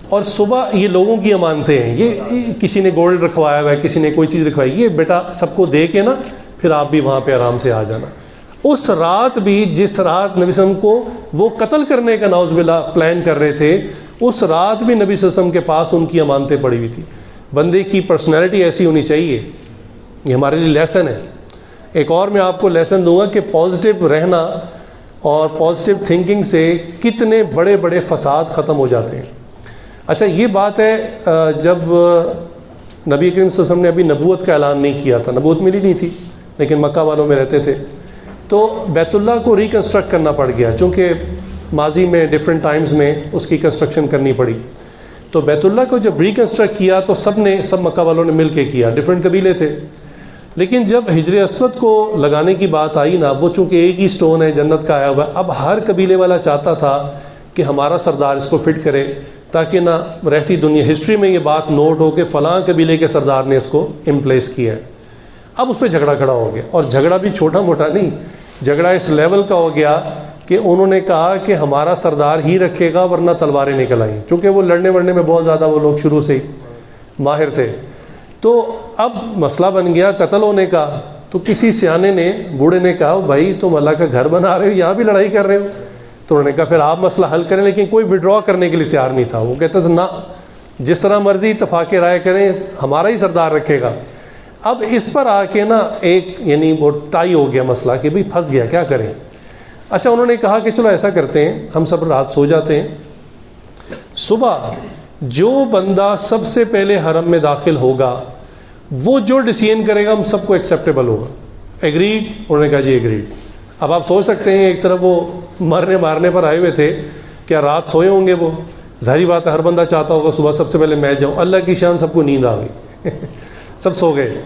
اور صبح یہ لوگوں کی امانتیں ہیں، یہ کسی نے گولڈ رکھوایا ہوا ہے، کسی نے کوئی چیز رکھوائی، یہ بیٹا سب کو دے کے نا پھر آپ بھی وہاں پہ آرام سے آ جانا۔ اس رات بھی، جس رات نبی صلی اللہ علیہ وسلم کو وہ قتل کرنے کا نعوذ باللہ پلان کر رہے تھے، اس رات بھی نبی صلی اللہ علیہ وسلم کے پاس ان کی امانتیں پڑی ہوئی تھی۔ بندے کی پرسنالٹی ایسی ہونی چاہیے، یہ ہمارے لیے لیسن ہے۔ ایک اور میں آپ کو لیسن دوں گا کہ پازیٹیو رہنا اور پازیٹیو تھنکنگ سے کتنے بڑے بڑے فساد ختم ہو جاتے ہیں. اچھا یہ بات ہے جب نبی کریم صلی اللہ علیہ وسلم نے ابھی نبوت کا اعلان نہیں کیا تھا, نبوت ملی نہیں تھی لیکن مکہ والوں میں رہتے تھے, تو بیت اللہ کو ریکنسٹرکٹ کرنا پڑ گیا چونکہ ماضی میں ڈفرینٹ ٹائمز میں اس کی کنسٹرکشن کرنی پڑی. تو بیت اللہ کو جب ریکنسٹرکٹ کیا تو سب مکہ والوں نے مل کے کیا, ڈفرینٹ قبیلے تھے. لیکن جب حجر اسود کو لگانے کی بات آئی نا, وہ چونکہ ایک ہی سٹون ہے جنت کا آیا ہوا, اب ہر قبیلے والا چاہتا تھا کہ ہمارا سردار اس کو فٹ کرے تاکہ نہ رہتی دنیا ہسٹری میں یہ بات نوٹ ہو کہ فلاں قبیلے کے سردار نے اس کو امپلیس کیا ہے. اب اس پہ جھگڑا کھڑا ہو گیا, اور جھگڑا بھی چھوٹا موٹا نہیں, جھگڑا اس لیول کا ہو گیا کہ انہوں نے کہا کہ ہمارا سردار ہی رکھے گا ورنہ تلواریں نکل آئیں, چونکہ وہ لڑنے ورنے میں بہت زیادہ وہ لوگ شروع سے ہی ماہر تھے. تو اب مسئلہ بن گیا قتل ہونے کا. تو کسی سیانے نے, بوڑھے نے کہا بھائی تم اللہ کا گھر بنا رہے ہو, یہاں بھی لڑائی کر رہے ہو. تو انہوں نے کہا پھر آپ مسئلہ حل کریں, لیکن کوئی وڈرا کرنے کے لیے تیار نہیں تھا. وہ کہتا تھا نہ, جس طرح مرضی اتفاق رائے کریں, ہمارا ہی سردار رکھے گا. اب اس پر آ کے نا ایک یعنی وہ ٹائی ہو گیا مسئلہ کہ بھئی پھنس گیا, کیا کریں. اچھا انہوں نے کہا کہ چلو ایسا کرتے ہیں, ہم سب رات سو جاتے ہیں, صبح جو بندہ سب سے پہلے حرم میں داخل ہوگا وہ جو ڈیسیژن کرے گا ہم سب کو ایکسیپٹیبل ہوگا. ایگریڈ؟ انہوں نے کہا جی ایگریڈ. اب آپ سوچ سکتے ہیں ایک طرف وہ مارنے پر آئے ہوئے تھے, کیا رات سوئے ہوں گے وہ؟ ظاہری بات ہے ہر بندہ چاہتا ہوگا صبح سب سے پہلے میں جاؤں. اللہ کی شان سب کو نیند آ گئی سب سو گئے.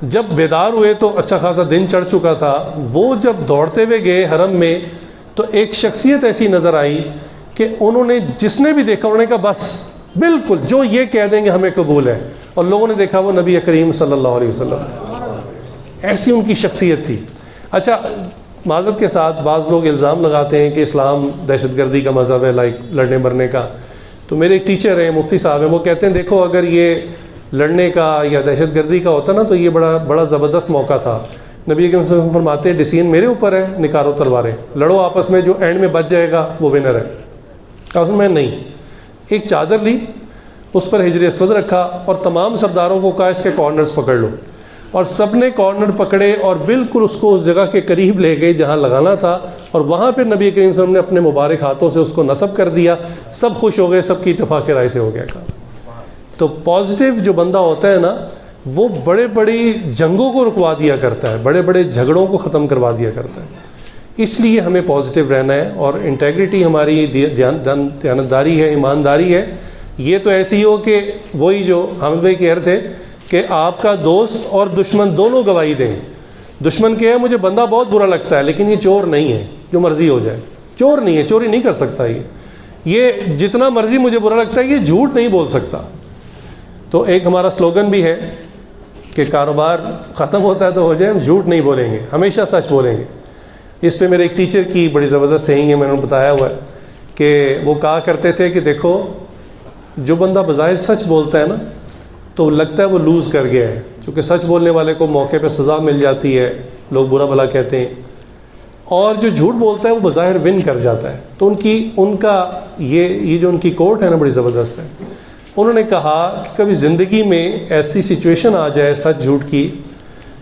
جب بیدار ہوئے تو اچھا خاصا دن چڑھ چکا تھا. وہ جب دوڑتے ہوئے گئے حرم میں تو ایک شخصیت ایسی نظر آئی کہ انہوں نے, جس نے بھی دیکھا انہوں نے کہا بس بالکل جو یہ کہہ دیں گے ہمیں قبول ہے. اور لوگوں نے دیکھا وہ نبی کریم صلی اللہ علیہ وسلم, ایسی ان کی شخصیت تھی. اچھا معذرت کے ساتھ بعض لوگ الزام لگاتے ہیں کہ اسلام دہشت گردی کا مذہب ہے, لائک لڑنے مرنے کا. تو میرے ایک ٹیچر ہیں, مفتی صاحب ہیں, وہ کہتے ہیں دیکھو اگر یہ لڑنے کا یا دہشت گردی کا ہوتا نا تو یہ بڑا زبردست موقع تھا. نبی کے وسلم فرماتے ہیں ڈیسیژن میرے اوپر ہے, نکالو تلواریں, لڑو آپس میں, جو اینڈ میں بچ جائے گا وہ ونر ہے. کہا میں نہیں. ایک چادر لی, اس پر حجر اسود رکھا اور تمام سرداروں کو کہا اس کے کارنرز پکڑ لو, اور سب نے کارنر پکڑے اور بالکل اس کو اس جگہ کے قریب لے گئے جہاں لگانا تھا, اور وہاں پہ نبی کریم صلی اللہ علیہ وسلم نے اپنے مبارک ہاتھوں سے اس کو نصب کر دیا. سب خوش ہو گئے, سب کی اتفاق رائے سے ہو گیا کام. تو پازیٹیو جو بندہ ہوتا ہے نا وہ بڑے بڑی جنگوں کو رکوا دیا کرتا ہے, بڑے بڑے جھگڑوں کو ختم کروا دیا کرتا ہے. اس لیے ہمیں پازیٹیو رہنا ہے, اور انٹیگریٹی ہماری دیانتداری ہے, ایمانداری ہے. یہ تو ایسی ہو کہ وہی جو حامد بھائی کہہ رہے تھے کہ آپ کا دوست اور دشمن دونوں گواہی دیں. دشمن کہے مجھے بندہ بہت برا لگتا ہے لیکن یہ چور نہیں ہے, جو مرضی ہو جائے, چور نہیں ہے, چوری نہیں کر سکتا, یہ جتنا مرضی مجھے برا لگتا ہے یہ جھوٹ نہیں بول سکتا. تو ایک ہمارا سلوگن بھی ہے کہ کاروبار ختم ہوتا ہے تو ہو جائے, ہم جھوٹ نہیں بولیں گے, ہمیشہ سچ بولیں گے. اس پہ میرے ایک ٹیچر کی بڑی زبردست سیئنگ ہے, میں نے انہوں نے بتایا ہوا ہے کہ وہ کہا کرتے تھے کہ دیکھو جو بندہ بظاہر سچ بولتا ہے نا تو لگتا ہے وہ لوز کر گیا ہے, چونکہ سچ بولنے والے کو موقع پہ سزا مل جاتی ہے, لوگ برا بھلا کہتے ہیں, اور جو جھوٹ بولتا ہے وہ بظاہر ون کر جاتا ہے. تو ان کا یہ جو ان کی کوٹ ہے نا بڑی زبردست ہے. انہوں نے کہا کہ کبھی زندگی میں ایسی سچویشن آ جائے سچ جھوٹ کی,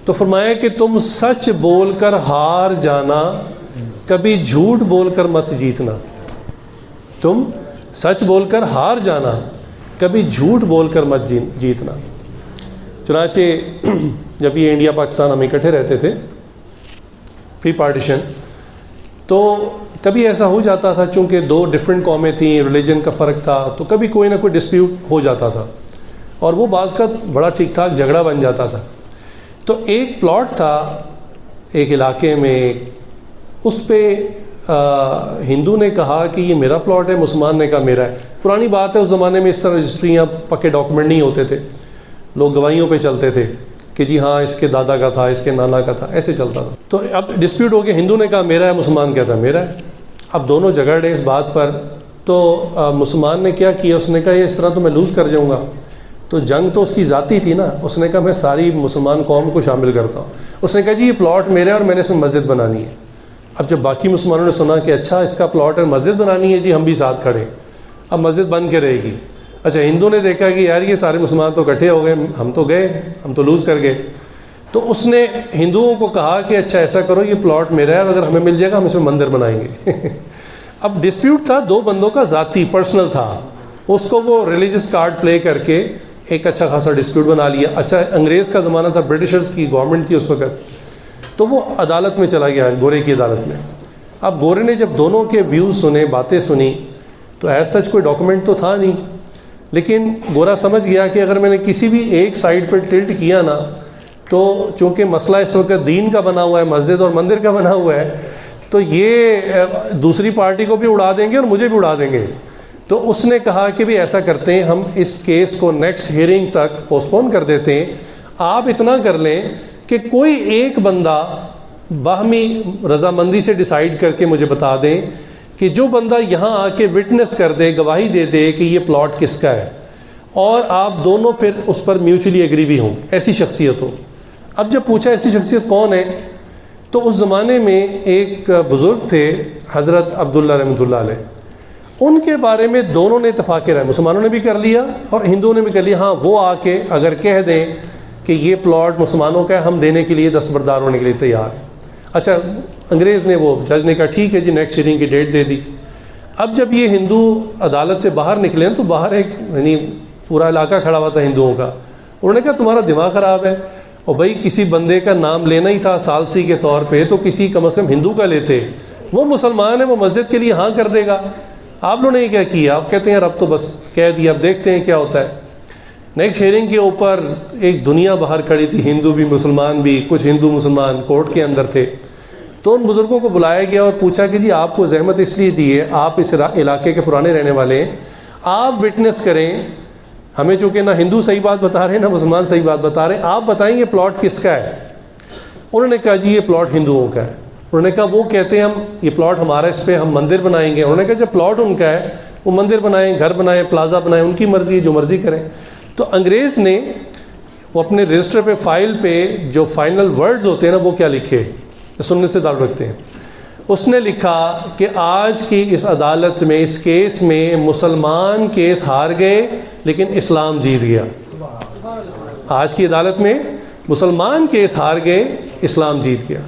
تو فرمایا کہ تم سچ بول کر ہار جانا, کبھی جھوٹ بول کر مت جیتنا. تم سچ بول کر ہار جانا, کبھی جھوٹ بول کر مت جیتنا. چنانچہ جب یہ انڈیا پاکستان ہم اکٹھے رہتے تھے پری پارٹیشن, تو کبھی ایسا ہو جاتا تھا چونکہ دو ڈفرینٹ قومیں تھیں, ریلیجن کا فرق تھا, تو کبھی کوئی نہ کوئی ڈسپیوٹ ہو جاتا تھا, اور وہ بعض کا بڑا ٹھیک ٹھاک جھگڑا بن جاتا تھا. تو ایک پلاٹ تھا ایک علاقے میں, اس پہ ہندو نے کہا کہ یہ میرا پلاٹ ہے, مسلمان نے کہا میرا ہے. پرانی بات ہے, اس زمانے میں اس طرح رجسٹریاں پکے ڈاکومنٹ نہیں ہوتے تھے, لوگ گواہیوں پہ چلتے تھے کہ جی ہاں اس کے دادا کا تھا, اس کے نانا کا تھا, ایسے چلتا تھا. تو اب ڈسپیوٹ ہو گیا, ہندو نے کہا میرا ہے, مسلمان کہتا میرا ہے. اب دونوں جھگڑ رہے اس بات پر. تو مسلمان نے کیا کیا, اس نے کہا یہ اس طرح تو میں لوز کر جاؤں گا. تو جنگ تو اس کی ذاتی تھی نا, اس نے کہا میں ساری مسلمان قوم کو شامل کرتا ہوں. اس نے کہا جی یہ پلاٹ میرا ہے اور میں نے اس میں مسجد بنانی ہے. اب جب باقی مسلمانوں نے سنا کہ اچھا اس کا پلاٹ ہے, مسجد بنانی ہے, جی ہم بھی ساتھ کھڑے, اب مسجد بن کے رہے گی. اچھا ہندو نے دیکھا کہ یار یہ سارے مسلمان تو اکٹھے ہو گئے, ہم تو گئے, ہم تو لوز کر گئے. تو اس نے ہندوؤں کو کہا کہ اچھا ایسا کرو یہ پلاٹ میرا ہے، اگر ہمیں مل جائے گا ہم اس میں مندر بنائیں گے اب ڈسپیوٹ تھا دو بندوں کا، ذاتی پرسنل تھا، اس کو وہ ریلیجس کارڈ پلے کر کے ایک اچھا خاصا ڈسپیوٹ بنا لیا. اچھا انگریز کا زمانہ تھا، برٹشرز کی گورنمنٹ تھی اس وقت، تو وہ عدالت میں چلا گیا، گورے کی عدالت میں. اب گورے نے جب دونوں کے ویوز سنے، باتیں سنی، تو ایز سچ کوئی ڈاکومنٹ تو تھا نہیں، لیکن گورا سمجھ گیا کہ اگر میں نے کسی بھی ایک سائڈ پہ ٹلٹ کیا نا، تو چونکہ مسئلہ اس وقت دین کا بنا ہوا ہے، مسجد اور مندر کا بنا ہوا ہے، تو یہ دوسری پارٹی کو بھی اڑا دیں گے اور مجھے بھی اڑا دیں گے. تو اس نے کہا کہ بھی ایسا کرتے ہیں، ہم اس کیس کو نیکسٹ ہیئرنگ تک پوسٹ پون کر دیتے ہیں. آپ اتنا کر لیں کہ کوئی ایک بندہ باہمی رضامندی سے ڈیسائیڈ کر کے مجھے بتا دیں کہ جو بندہ یہاں آ کے وٹنس کر دے، گواہی دے دے کہ یہ پلاٹ کس کا ہے، اور آپ دونوں پھر اس پر میوچولی ایگری بھی ہوں، ایسی شخصیت ہو. اب جب پوچھا ایسی شخصیت کون ہے، تو اس زمانے میں ایک بزرگ تھے حضرت عبداللہ رحمۃ اللہ علیہ، ان کے بارے میں دونوں نے اتفاق رائے، مسلمانوں نے بھی کر لیا اور ہندوؤں نے بھی کر لیا. ہاں وہ آ کے اگر کہہ دیں کہ یہ پلاٹ مسلمانوں کا ہے، ہم دینے کے لیے دستبردار ہونے کے لیے تیار ہیں. اچھا انگریز نے، وہ جج نے کہا ٹھیک ہے جی، نیکسٹ ہیئرنگ کی ڈیٹ دے دی. اب جب یہ ہندو عدالت سے باہر نکلے تو باہر ایک یعنی پورا علاقہ کھڑا ہوا تھا ہندوؤں کا. انہوں نے کہا تمہارا دماغ خراب ہے، اور بھائی کسی بندے کا نام لینا ہی تھا ثالثی کے طور پہ، تو کسی کم از کم ہندو کا لیتے، وہ مسلمان ہے، وہ مسجد کے لیے ہاں کر دے گا. آپ لوگوں نے یہ کیا کیا؟ آپ کہتے ہیں اب تو بس کہہ دیا، اب دیکھتے ہیں کیا ہوتا ہے. نیکسٹ ہیئرنگ کے اوپر ایک دنیا باہر کھڑی تھی، ہندو بھی مسلمان بھی، کچھ ہندو مسلمان کورٹ کے اندر تھے. تو ان بزرگوں کو بلایا گیا اور پوچھا کہ جی آپ کو زحمت اس لیے دی ہے، آپ اس علاقے کے پرانے رہنے والے ہیں، آپ وٹنس کریں. ہمیں چونکہ نہ ہندو صحیح بات بتا رہے ہیں نہ مسلمان صحیح بات بتا رہے ہیں، آپ بتائیں یہ پلاٹ کس کا ہے. انہوں نے کہا جی یہ پلاٹ ہندوؤں کا ہے. انہوں نے کہا وہ کہتے ہیں ہم یہ پلاٹ ہمارا، اس پہ ہم مندر بنائیں گے. انہوں نے کہا جب پلاٹ ان کا ہے وہ مندر بنائیں، گھر بنائیں، پلازا بنائیں، ان کی مرضی، جو مرضی کریں. تو انگریز نے وہ اپنے رجسٹر پہ، فائل پہ جو فائنل ورڈز ہوتے ہیں نا، وہ کیا لکھے، سننے سے تعلق رکھتے ہیں. اس نے لکھا کہ آج کی اس عدالت میں، اس کیس میں مسلمان کیس ہار گئے لیکن اسلام جیت گیا. آج کی عدالت میں مسلمان کیس ہار گئے، اسلام جیت گیا.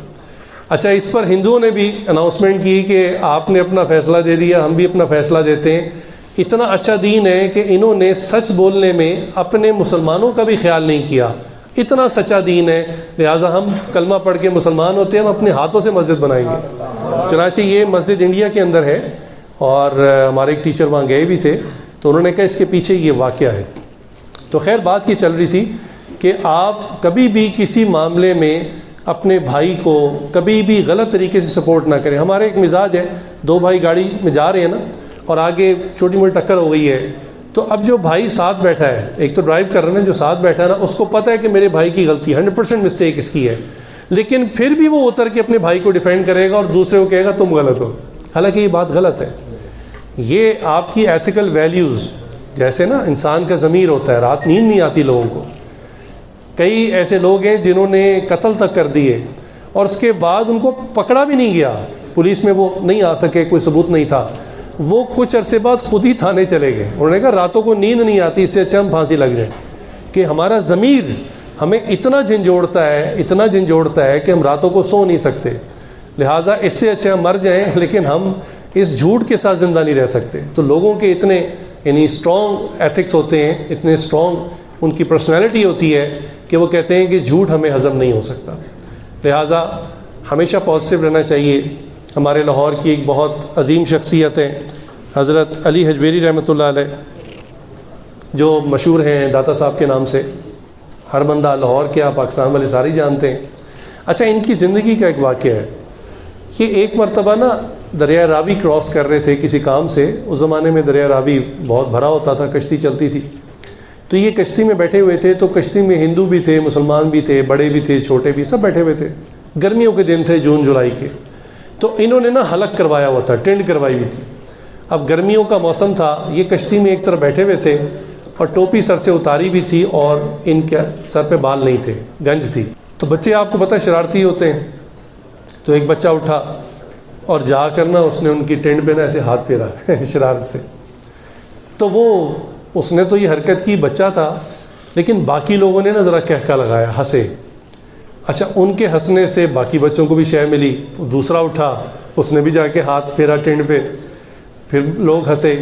اچھا اس پر ہندوؤں نے بھی اناؤنسمنٹ کی کہ آپ نے اپنا فیصلہ دے دیا، ہم بھی اپنا فیصلہ دیتے ہیں. اتنا اچھا دین ہے کہ انہوں نے سچ بولنے میں اپنے مسلمانوں کا بھی خیال نہیں کیا. اتنا سچا دین ہے، لہٰذا ہم کلمہ پڑھ کے مسلمان ہوتے ہیں، ہم اپنے ہاتھوں سے مسجد بنائیں گے. چنانچہ یہ مسجد انڈیا کے اندر ہے، اور ہمارے ایک ٹیچر وہاں گئے بھی تھے، تو انہوں نے کہا اس کے پیچھے یہ واقعہ ہے. تو خیر بات یہ چل رہی تھی کہ آپ کبھی بھی کسی معاملے میں اپنے بھائی کو کبھی بھی غلط طریقے سے سپورٹ نہ کریں. ہمارے ایک مزاج ہے، دو بھائی گاڑی میں جا رہے ہیں نا، اور آگے چھوٹی موٹی ٹکر ہو گئی ہے، تو اب جو بھائی ساتھ بیٹھا ہے، ایک تو ڈرائیو کر رہے ہیں، جو ساتھ بیٹھا ہے نا، اس کو پتہ ہے کہ میرے بھائی کی غلطی 100% مسٹیک اس کی ہے، لیکن پھر بھی وہ اتر کے اپنے بھائی کو ڈیفینڈ کرے گا اور دوسرے کو کہے گا تم غلط ہو. حالانکہ یہ بات غلط ہے. یہ آپ کی ایتھیکل ویلیوز، جیسے نا انسان کا ضمیر ہوتا ہے، رات نیند نہیں آتی لوگوں کو. کئی ایسے لوگ ہیں جنہوں نے قتل تک کر دیے اور اس کے بعد ان کو پکڑا بھی نہیں گیا، پولیس میں وہ نہیں آ سکے، کوئی ثبوت نہیں تھا، وہ کچھ عرصے بعد خود ہی تھانے چلے گئے. انہوں نے کہا راتوں کو نیند نہیں آتی، اس سے اچھا ہم پھانسی لگ جائیں. کہ ہمارا ضمیر ہمیں اتنا جھنجھوڑتا ہے، اتنا جھنجھوڑتا ہے کہ ہم راتوں کو سو نہیں سکتے. لہٰذا اس سے اچھا ہم مر جائیں، لیکن ہم اس جھوٹ کے ساتھ زندہ نہیں رہ سکتے. تو لوگوں کے اتنے یعنی اسٹرانگ ایتھکس ہوتے ہیں، اتنے اسٹرانگ ان کی پرسنالٹی ہوتی ہے کہ وہ کہتے ہیں کہ جھوٹ ہمیں ہضم نہیں ہو سکتا. لہٰذا ہمیشہ پازیٹیو رہنا چاہیے. ہمارے لاہور کی ایک بہت عظیم شخصیت ہے حضرت علی حجویری رحمۃ اللہ علیہ، جو مشہور ہیں داتا صاحب کے نام سے. ہر بندہ لاہور کیا پاکستان والے سارے جانتے ہیں. اچھا ان کی زندگی کا ایک واقعہ ہے کہ ایک مرتبہ نا دریائے راوی کراس کر رہے تھے کسی کام سے. اس زمانے میں دریائے راوی بہت بھرا ہوتا تھا، کشتی چلتی تھی. تو یہ کشتی میں بیٹھے ہوئے تھے، تو کشتی میں ہندو بھی تھے، مسلمان بھی تھے، بڑے بھی تھے، چھوٹے بھی، سب بیٹھے ہوئے تھے. گرمیوں کے دن تھے، جون جولائی کے. تو انہوں نے نا حلق کروایا ہوا تھا، ٹینٹ کروائی ہوئی تھی. اب گرمیوں کا موسم تھا، یہ کشتی میں ایک طرف بیٹھے ہوئے تھے اور ٹوپی سر سے اتاری بھی تھی اور ان کے سر پہ بال نہیں تھے، گنج تھی. تو بچے آپ کو پتہ شرارتی ہوتے ہیں. تو ایک بچہ اٹھا اور جا کر نا اس نے ان کی ٹینٹ پہ نا ایسے ہاتھ پھیرا شرارت سے. تو وہ اس نے تو یہ حرکت کی، بچہ تھا، لیکن باقی لوگوں نے نا ذرا کہکا لگایا، ہنسے. اچھا ان کے ہنسنے سے باقی بچوں کو بھی شے ملی، دوسرا اٹھا اس نے بھی جا کے ہاتھ پھیرا ٹینڈ پہ، پھر لوگ ہنسے،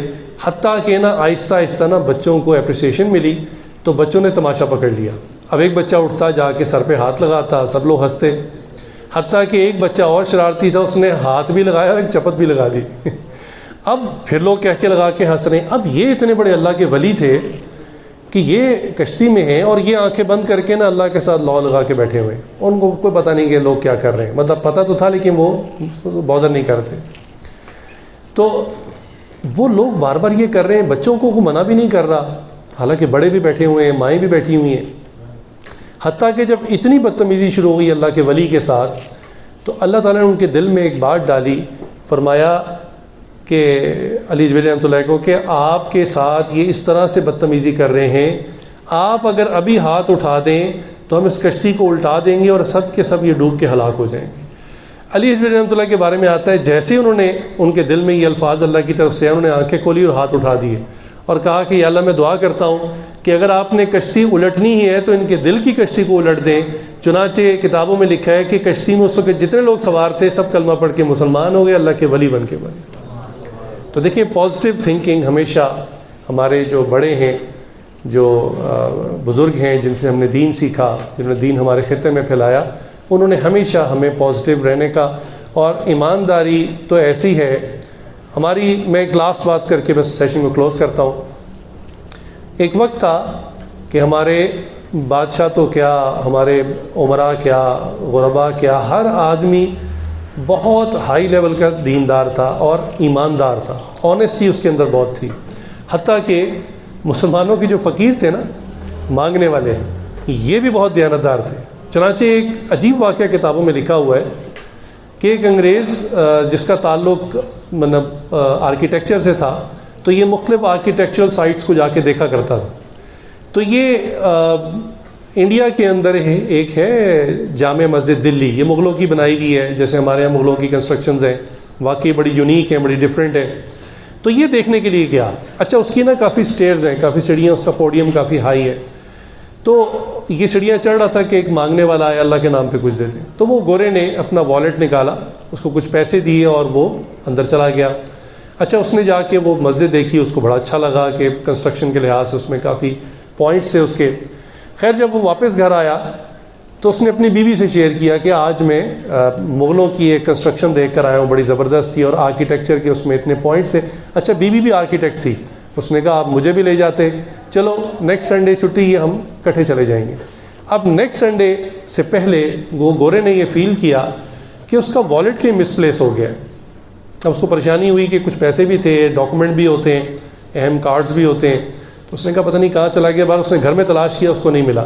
حتیٰ کہ نا آہستہ آہستہ نا بچوں کو اپریسیشن ملی تو بچوں نے تماشا پکڑ لیا۔ اب ایک بچہ اٹھتا جا کے سر پہ ہاتھ لگاتا، سب لوگ ہنستے، حتیٰ کہ ایک بچہ اور شرارتی تھا، اس نے ہاتھ بھی لگایا ایک چپت بھی لگا دی اب پھر لوگ کہہ کے لگا کے ہنس رہے ہیں۔ اب یہ اتنے بڑے اللہ کے ولی تھے کہ یہ کشتی میں ہیں اور یہ آنکھیں بند کر کے نا اللہ کے ساتھ لا لگا کے بیٹھے ہوئے ہیں، ان کو کوئی پتہ نہیں کہ لوگ کیا کر رہے ہیں، مطلب پتہ تو تھا لیکن وہ بادر نہیں کرتے۔ تو وہ لوگ بار بار یہ کر رہے ہیں، بچوں کو منع بھی نہیں کر رہا، حالانکہ بڑے بھی بیٹھے ہوئے ہیں، مائیں بھی بیٹھی ہوئی ہیں۔ حتیٰ کہ جب اتنی بدتمیزی شروع ہو گئی اللہ کے ولی کے ساتھ تو اللہ تعالیٰ نے ان کے دل میں ایک بات ڈالی، فرمایا کہ علی جبیلی رحمۃ اللہ کو کہ آپ کے ساتھ یہ اس طرح سے بدتمیزی کر رہے ہیں، آپ اگر ابھی ہاتھ اٹھا دیں تو ہم اس کشتی کو الٹا دیں گے اور سب کے سب یہ ڈوب کے ہلاک ہو جائیں گے۔ علی جبیلی رحمۃ اللہ کے بارے میں آتا ہے جیسے ہی انہوں نے ان کے دل میں یہ الفاظ اللہ کی طرف سے انہوں نے آنکھیں کھولی اور ہاتھ اٹھا دیے اور کہا کہ یا اللہ میں دعا کرتا ہوں کہ اگر آپ نے کشتی الٹنی ہی ہے تو ان کے دل کی کشتی کو الٹ دیں۔ چنانچہ کتابوں میں لکھا ہے کہ کشتی میں اس وقت جتنے لوگ سوار تھے سب کلمہ پڑھ کے مسلمان ہو گئے، اللہ کے ولی بن کے بنے۔ تو دیکھیں پازیٹیو تھنکنگ ہمیشہ ہمارے جو بڑے ہیں، جو بزرگ ہیں جن سے ہم نے دین سیکھا، جنہوں نے دین ہمارے خطے میں پھیلایا، انہوں نے ہمیشہ ہمیں پازیٹیو رہنے کا، اور ایمانداری تو ایسی ہے ہماری۔ میں ایک لاسٹ بات کر کے بس سیشن کو کلوز کرتا ہوں۔ ایک وقت تھا کہ ہمارے بادشاہ تو کیا، ہمارے عمراء کیا، غربا کیا، ہر آدمی بہت ہائی لیول کا دیندار تھا اور ایماندار تھا، آنیسٹی اس کے اندر بہت تھی۔ حتیٰ کہ مسلمانوں کے جو فقیر تھے نا، مانگنے والے، یہ بھی بہت دیانتدار تھے۔ چنانچہ ایک عجیب واقعہ کتابوں میں لکھا ہوا ہے کہ ایک انگریز جس کا تعلق مطلب آرکیٹیکچر سے تھا، تو یہ مختلف آرکیٹیکچرل سائٹس کو جا کے دیکھا کرتا تھا۔ تو یہ انڈیا کے اندر ایک ہے جامع مسجد دلی، یہ مغلوں کی بنائی ہوئی ہے، جیسے ہمارے یہاں مغلوں کی کنسٹرکشنز ہیں، واقعی بڑی یونیک ہیں، بڑی ڈیفرنٹ ہے۔ تو یہ دیکھنے کے لیے گیا۔ اچھا اس کی نا کافی سٹیئرز ہیں، کافی سیڑھیاں، اس کا پوڈیم کافی ہائی ہے۔ تو یہ سیڑھیاں چڑھ رہا تھا کہ ایک مانگنے والا آیا اللہ کے نام پہ کچھ دیتے، تو وہ گورے نے اپنا والیٹ نکالا، اس کو کچھ پیسے دیے اور وہ اندر چلا گیا۔ اچھا اس نے جا کے وہ مسجد دیکھی، اس کو بڑا اچھا لگا کہ کنسٹرکشن کے لحاظ سے اس میں کافی پوائنٹس تھے اس کے۔ خیر جب وہ واپس گھر آیا تو اس نے اپنی بیوی سے شیئر کیا کہ آج میں مغلوں کی ایک کنسٹرکشن دیکھ کر آیا ہوں، بڑی زبردست تھی اور آرکیٹیکچر کے اس میں اتنے پوائنٹس تھے۔ اچھا بیوی بھی آرکیٹیکٹ تھی، اس نے کہا آپ مجھے بھی لے جاتے، چلو نیکسٹ سنڈے چھٹی ہے، ہم کٹھے چلے جائیں گے۔ اب نیکسٹ سنڈے سے پہلے وہ گورے نے یہ فیل کیا کہ اس کا والیٹ کہیں مس پلیس ہو گیا۔ اب اس کو پریشانی ہوئی کہ کچھ پیسے بھی تھے، ڈاکومنٹ بھی ہوتے ہیں، اہم کارڈز بھی ہوتے ہیں، تو اس نے کہا پتہ نہیں کہاں چلا گیا۔ بعد اس نے گھر میں تلاش کیا، اس کو نہیں ملا۔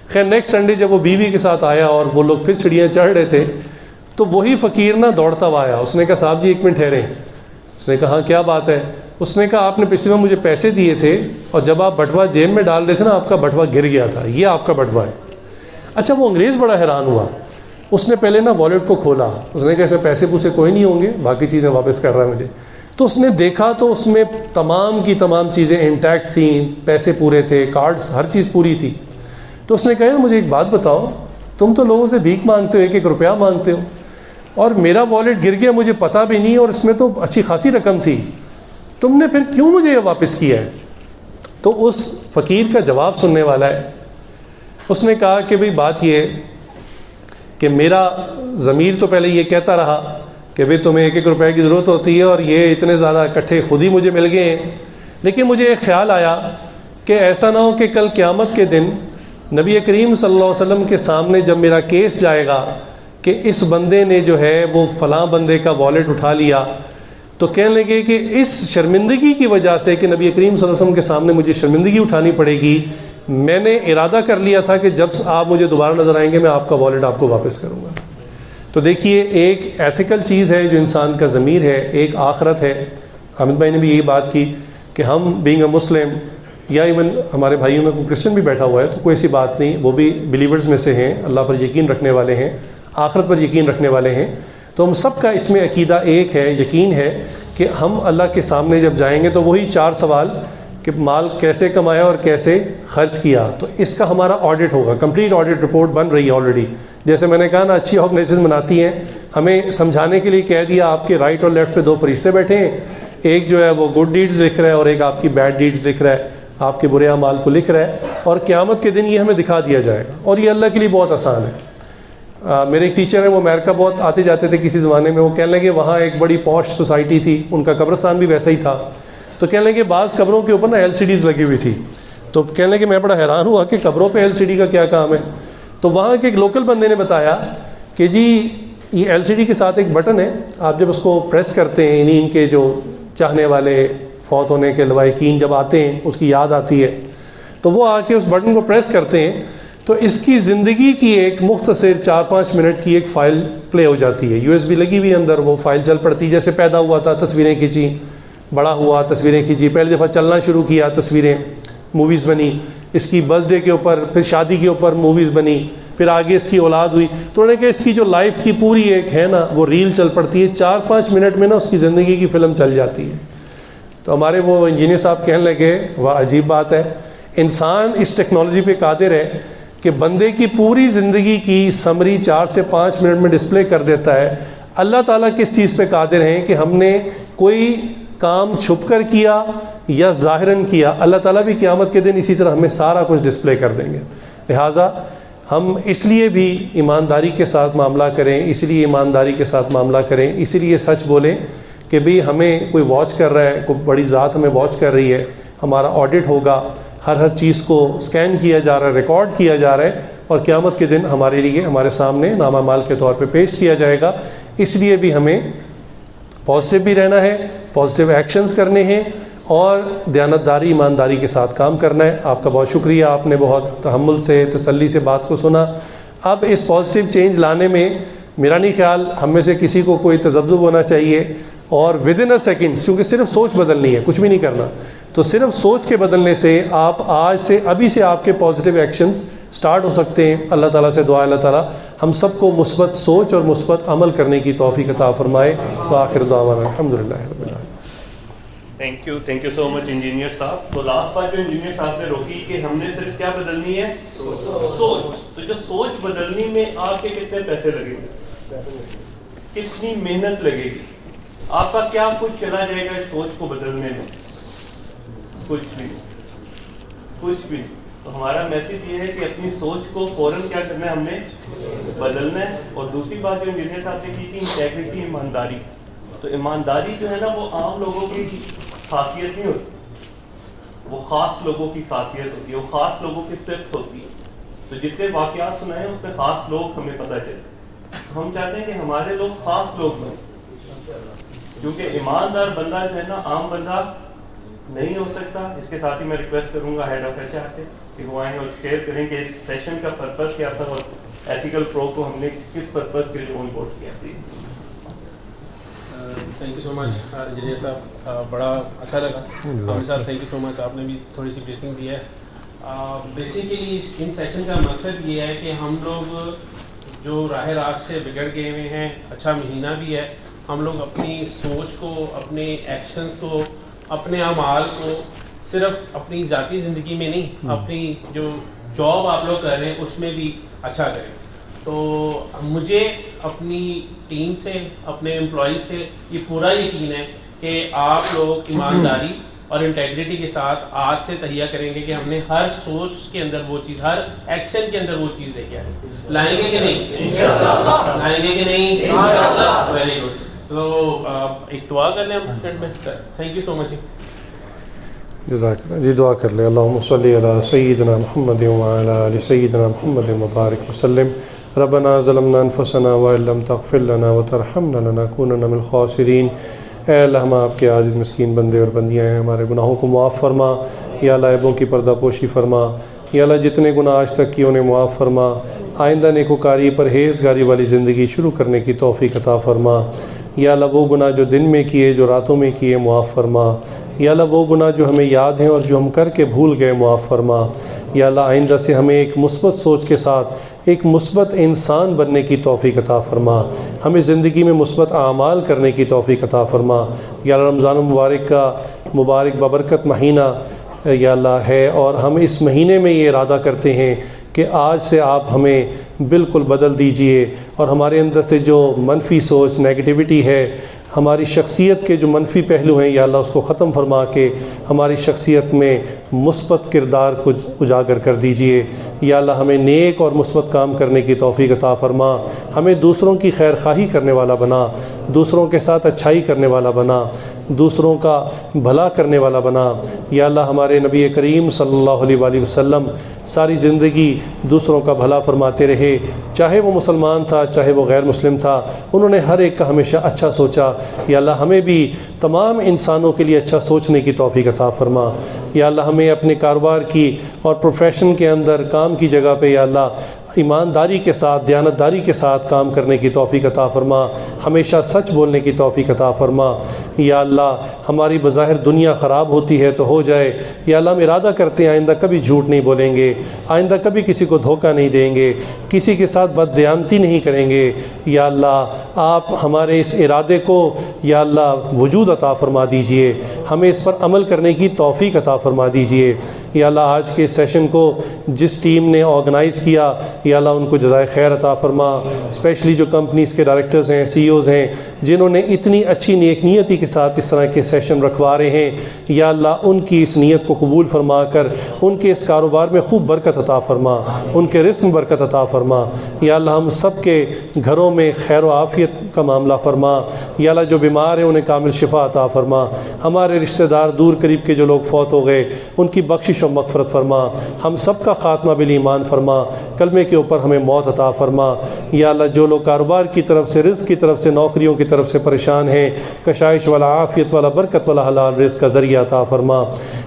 خیر نیکسٹ سنڈے جب وہ بیوی کے ساتھ آیا اور وہ لوگ پھر سیڑھیاں چڑھ رہے تھے تو وہی فقیر نا دوڑتا ہوا آیا۔ اس نے کہا صاحب جی ایک منٹ ٹھہریں۔ اس نے کہا ہاں کیا بات ہے؟ اس نے کہا آپ نے پچھلی بار مجھے پیسے دیے تھے اور جب آپ بٹوا جیب میں ڈال رہے تھے نا آپ کا بٹوا گر گیا تھا، یہ آپ کا بٹوا ہے۔ اچھا وہ انگریز بڑا حیران ہوا، اس نے پہلے نا والیٹ کو کھولا، اس نے کہا اس میں پیسے پوسے کوئی نہیں ہوں گے، باقی چیزیں واپس کر رہا ہے مجھے۔ تو اس نے دیکھا تو اس میں تمام کی تمام چیزیں انٹیکٹ تھیں، پیسے پورے تھے، کارڈز، ہر چیز پوری تھی۔ تو اس نے کہا مجھے ایک بات بتاؤ، تم تو لوگوں سے بھیک مانگتے ہو، 1-1 روپیہ مانگتے ہو، اور میرا والیٹ گر گیا مجھے پتہ بھی نہیں اور اس میں تو اچھی خاصی رقم تھی، تم نے پھر کیوں مجھے یہ واپس کیا ہے؟ تو اس فقیر کا جواب سننے والا ہے۔ اس نے کہا کہ بھئی بات یہ کہ میرا ضمیر تو پہلے یہ کہتا رہا کہ بھئی تمہیں 1-1 روپے کی ضرورت ہوتی ہے اور یہ اتنے زیادہ اکٹھے خود ہی مجھے مل گئے ہیں، لیکن مجھے ایک خیال آیا کہ ایسا نہ ہو کہ کل قیامت کے دن نبی کریم صلی اللہ علیہ وسلم کے سامنے جب میرا کیس جائے گا کہ اس بندے نے جو ہے وہ فلاں بندے کا والیٹ اٹھا لیا، تو کہنے لگے کہ اس شرمندگی کی وجہ سے کہ نبی کریم صلی اللہ علیہ وسلم کے سامنے مجھے شرمندگی اٹھانی پڑے گی، میں نے ارادہ کر لیا تھا کہ جب آپ مجھے دوبارہ نظر آئیں گے میں آپ کا والیٹ آپ کو واپس کروں گا۔ تو دیکھیے ایک ایتھیکل چیز ہے جو انسان کا ضمیر ہے، ایک آخرت ہے۔ حامد بھائی نے بھی یہی بات کی کہ ہم بینگ اے مسلم، یا ایون ہمارے بھائیوں میں کوئی کرسچن بھی بیٹھا ہوا ہے تو کوئی ایسی بات نہیں، وہ بھی بلیورز میں سے ہیں، اللہ پر یقین رکھنے والے ہیں، آخرت پر یقین رکھنے والے ہیں۔ تو ہم سب کا اس میں عقیدہ ایک ہے، یقین ہے کہ ہم اللہ کے سامنے جب جائیں گے تو وہی 4 سوال کہ مال کیسے کمایا اور کیسے خرچ کیا، تو اس کا ہمارا آڈٹ ہوگا، کمپلیٹ آڈٹ رپورٹ بن رہی ہے آلریڈی جیسے میں نے کہا نا, اچھی آرگنائزیشن بناتی ہیں, ہمیں سمجھانے کے لیے کہہ دیا آپ کے رائٹ اور لیفٹ پہ 2 فرشتے بیٹھے ہیں, ایک جو ہے وہ گڈ ڈیڈز لکھ رہا ہے اور ایک آپ کی بیڈ ڈیڈز لکھ رہا ہے, آپ کے برے اعمال کو لکھ رہا ہے, اور قیامت کے دن یہ ہمیں دکھا دیا جائے گا, اور یہ اللہ کے لیے بہت آسان ہے. میرے ایک ٹیچر ہیں, وہ امریکہ بہت آتے جاتے تھے کسی زمانے میں, وہ کہنے لگے وہاں ایک بڑی پوش سوسائٹی تھی, ان کا قبرستان بھی ویسا ہی تھا, تو کہنے لگے بعض قبروں کے اوپر نا LCDs لگی ہوئی تھی, تو کہنے لگے میں بڑا حیران ہوا کہ قبروں پہ LCD کا کیا کام ہے. تو وہاں کے ایک لوکل بندے نے بتایا کہ جی یہ LCD کے ساتھ ایک بٹن ہے, آپ جب اس کو پریس کرتے ہیں, ان کے جو چاہنے والے فوت ہونے کے لوائقین جب آتے ہیں اس کی یاد آتی ہے, تو وہ آ کے اس بٹن کو پریس کرتے ہیں, تو اس کی زندگی کی ایک مختصر 4-5 منٹ کی ایک فائل پلے ہو جاتی ہے, USB لگی ہوئی اندر, وہ فائل چل پڑتی, جیسے پیدا ہوا تھا تصویریں کھینچی, بڑا ہوا تصویریں کھینچی, پہلی دفعہ چلنا شروع کیا تصویریں, موویز بنی, اس کی برتھ ڈے کے اوپر, پھر شادی کے اوپر موویز بنی, پھر آگے اس کی اولاد ہوئی, تو انہوں نے کہا اس کی جو لائف کی پوری ایک ہے نا وہ ریل چل پڑتی ہے, 4-5 منٹ میں نا اس کی زندگی کی فلم چل جاتی ہے. تو ہمارے وہ انجینئر صاحب کہنے لگے واہ عجیب بات ہے, انسان اس ٹیکنالوجی پہ قادر ہے کہ بندے کی پوری زندگی کی سمری 4 سے 5 منٹ میں ڈسپلے کر دیتا ہے. اللہ تعالیٰ کس چیز پہ قادر ہیں کہ ہم نے کوئی کام چھپ کر کیا یا ظاہراً کیا, اللہ تعالیٰ بھی قیامت کے دن اسی طرح ہمیں سارا کچھ ڈسپلے کر دیں گے. لہٰذا ہم اس لیے بھی ایمانداری کے ساتھ معاملہ کریں, اس لیے ایمانداری کے ساتھ معاملہ کریں, اسی لیے سچ بولیں کہ بھی ہمیں کوئی واچ کر رہا ہے, کوئی بڑی ذات ہمیں واچ کر رہی ہے, ہمارا آڈٹ ہوگا, ہر چیز کو سکین کیا جا رہا ہے, ریکارڈ کیا جا رہا ہے, اور قیامت کے دن ہمارے لیے ہمارے سامنے نامہ مال کے طور پہ پیش کیا جائے گا. اس لیے بھی ہمیں پازیٹیو بھی رہنا ہے, پازیٹیو ایکشنز کرنے ہیں, اور دیانتداری ایمانداری کے ساتھ کام کرنا ہے. آپ کا بہت شکریہ, آپ نے بہت تحمل سے تسلی سے بات کو سنا. اب اس پازیٹیو چینج لانے میں میرا نہیں خیال ہم میں سے کسی کو کوئی تذبذب ہونا چاہیے, اور ود ان اے سیکنڈ, چونکہ صرف سوچ بدلنی ہے, کچھ بھی نہیں کرنا, تو صرف سوچ کے بدلنے سے آپ آج سے ابھی سے آپ کے پازیٹیو ایکشنز سٹارٹ ہو سکتے ہیں. اللہ تعالیٰ سے دعا اللہ تعالیٰ ہم سب کو مثبت سوچ اور مثبت عمل کرنے کی توفیق عطا فرمائے. وآخر دعوانا الحمدللہ رب العالمین. Thank you so much engineer صاحب. تو لاسٹ بات جو انجینئر صاحب نے روکی کہ ہم نے صرف کیا بدلنی ہے, سوچ. تو جو سوچ بدلنی میں آپ کے کتنے پیسے لگیں گے, کتنی محنت لگے گی, آپ کا کیا کچھ چلا جائے گا اس سوچ کو بدلنے میں, کچھ بھی نہیں. تو ہمارا میسج یہ ہے کہ اپنی سوچ کو فوراً کیا کرنا ہے, ہم نے بدلنا ہے. اور دوسری بات جو انجینئر صاحب نے کی تھی انٹیگریٹی, ایمانداری. تو ایمانداری جو ہے نا وہ عام لوگوں کی خاصیت نہیں ہوتی, وہ خاص لوگوں کی خاصیت ہوتی ہے, وہ خاص لوگوں کی صفت ہوتی ہے. تو جتنے واقعات سنائے اس میں خاص لوگ ہمیں پتہ چلے. ہم چاہتے ہیں کہ ہمارے لوگ خاص لوگ بنیں, کیونکہ ایماندار بندہ جو ہے نا عام بندہ نہیں ہو سکتا. اس کے ساتھ ہی میں ریکویسٹ کروں گا ہیڈ آف HR سے کہ وہ آئیں اور شیئر کریں کہ اس سیشن کا پرپس کیا تھا, اور ایتھیکل پرو کو ہم نے کس پرپس کے لیے آن بورڈ کیا. Thank you so much engineer صاحب, بڑا اچھا لگا. عامر صاحب تھینک یو سو مچ, آپ نے بھی تھوڑی سی بریفنگ دی ہے. بیسیکلی ان سیشن کا مقصد یہ ہے کہ ہم لوگ جو راہ راست سے بگڑ گئے ہوئے ہیں, اچھا مہینہ بھی ہے, ہم لوگ اپنی سوچ کو, اپنے ایکشنز کو, اپنے اعمال کو صرف اپنی ذاتی زندگی میں نہیں, اپنی جو جاب آپ لوگ کر رہے ہیں اس میں بھی اچھا کریں. تو مجھے اپنی ٹیم سے, اپنے امپلائیز سے یہ پورا یقین ہے کہ آپ لوگ ایمانداری اور انٹیگریٹی کے ساتھ آج سے تہیہ کریں گے کہ ہم نے ہر سوچ کے اندر وہ چیز, ہر ایکشن کے اندر وہ چیز لے کے لائیں گے کہ نہیں, انشاءاللہ لائیں گے کہ نہیں, انشاءاللہ. Very good. تو ایک دعا کر لیں ہم اینڈ میں. تھینک یو سو مچ. جزاک اللہ. جی دعا کر لیں. اللہم صلی علی سیدنا محمد وعلی آل سیدنا محمد وبارک وسلم. ربنا ظلمنا انفسنا وان لم تغفر لنا وترحمنا لنکونن من الخاسرین. اے اللہ ہم آپ کے عاجز مسکین بندے اور بندیاں ہیں, ہمارے گناہوں کو معاف فرما. یا اللہ عیبوں کی پردہ پوشی فرما. یا اللہ جتنے گناہ آج تک کیے انہیں معاف فرما. آئندہ نیکوکاری پرہیزگاری والی زندگی شروع کرنے کی توفیق عطا فرما. یا اللہ وہ گناہ جو دن میں کیے, جو راتوں میں کیے, معاف فرما. یا اللہ وہ گناہ جو ہمیں یاد ہیں اور جو ہم کر کے بھول گئے, معاف فرما. یا اللہ آئندہ سے ہمیں ایک مثبت سوچ کے ساتھ ایک مثبت انسان بننے کی توفیق عطا فرما. ہمیں زندگی میں مثبت اعمال کرنے کی توفیق عطا فرما. یا اللہ رمضان المبارک کا مبارک ببرکت مہینہ یا اللہ ہے, اور ہم اس مہینے میں یہ ارادہ کرتے ہیں کہ آج سے آپ ہمیں بالکل بدل دیجئے اور ہمارے اندر سے جو منفی سوچ نیگیٹیوٹی ہے، ہماری شخصیت کے جو منفی پہلو ہیں یا اللہ اس کو ختم فرما کے ہماری شخصیت میں مثبت کردار کو اجاگر کر دیجئے۔ یا اللہ ہمیں نیک اور مثبت کام کرنے کی توفیق عطا فرما، ہمیں دوسروں کی خیر خواہی کرنے والا بنا، دوسروں کے ساتھ اچھائی کرنے والا بنا، دوسروں کا بھلا کرنے والا بنا۔ یا اللہ ہمارے نبی کریم صلی اللہ علیہ وآلہ وسلم ساری زندگی دوسروں کا بھلا فرماتے رہے، چاہے وہ مسلمان تھا چاہے وہ غیر مسلم تھا، انہوں نے ہر ایک کا ہمیشہ اچھا سوچا۔ یا اللہ ہمیں بھی تمام انسانوں کے لیے اچھا سوچنے کی توفیق عطا فرما۔ یا اللہ ہمیں اپنے کاروبار کی اور پروفیشن کے اندر کام کی جگہ پہ یا اللہ ایمانداری کے ساتھ دیانتداری کے ساتھ کام کرنے کی توفیق عطا فرما، ہمیشہ سچ بولنے کی توفیق عطا فرما۔ یا اللہ ہماری بظاہر دنیا خراب ہوتی ہے تو ہو جائے، یا اللہ ہم ارادہ کرتے ہیں آئندہ کبھی جھوٹ نہیں بولیں گے، آئندہ کبھی کسی کو دھوکہ نہیں دیں گے، کسی کے ساتھ بددیانتی نہیں کریں گے۔ یا اللہ آپ ہمارے اس ارادے کو یا اللہ وجود عطا فرما دیجئے، ہمیں اس پر عمل کرنے کی توفیق عطا فرما دیجئے۔ یا اللہ آج کے سیشن کو جس ٹیم نے آرگنائز کیا یا اللہ ان کو جزائے خیر عطا فرما، اسپیشلی جو کمپنیز کے ڈائریکٹرز ہیں، سی اوز ہیں، جنہوں نے اتنی اچھی نیک نیتی کے ساتھ اس طرح کے سیشن رکھوا رہے ہیں، یا اللہ ان کی اس نیت کو قبول فرما کر ان کے اس کاروبار میں خوب برکت عطا فرما، ان کے رزق میں برکت عطا فرما۔ یا اللہ ہم سب کے گھروں میں خیر و عافیت کا معاملہ فرما۔ یا اللہ جو بیمار ہیں انہیں کامل شفا عطا فرما، ہمارے رشتہ دار دور قریب کے جو لوگ فوت ہو گئے ان کی بخشش و مغفرت فرما، ہم سب کا خاتمہ بالایمان فرما، کلمے کے اوپر ہمیں موت عطا فرما۔ یا اللہ جو لوگ کاروبار کی طرف سے، رزق کی طرف سے، نوکریوں کی طرف سے پریشان ہیں، کشائش والا، عافیت والا، برکت والا حلال رزق کا ذریعہ عطا فرما۔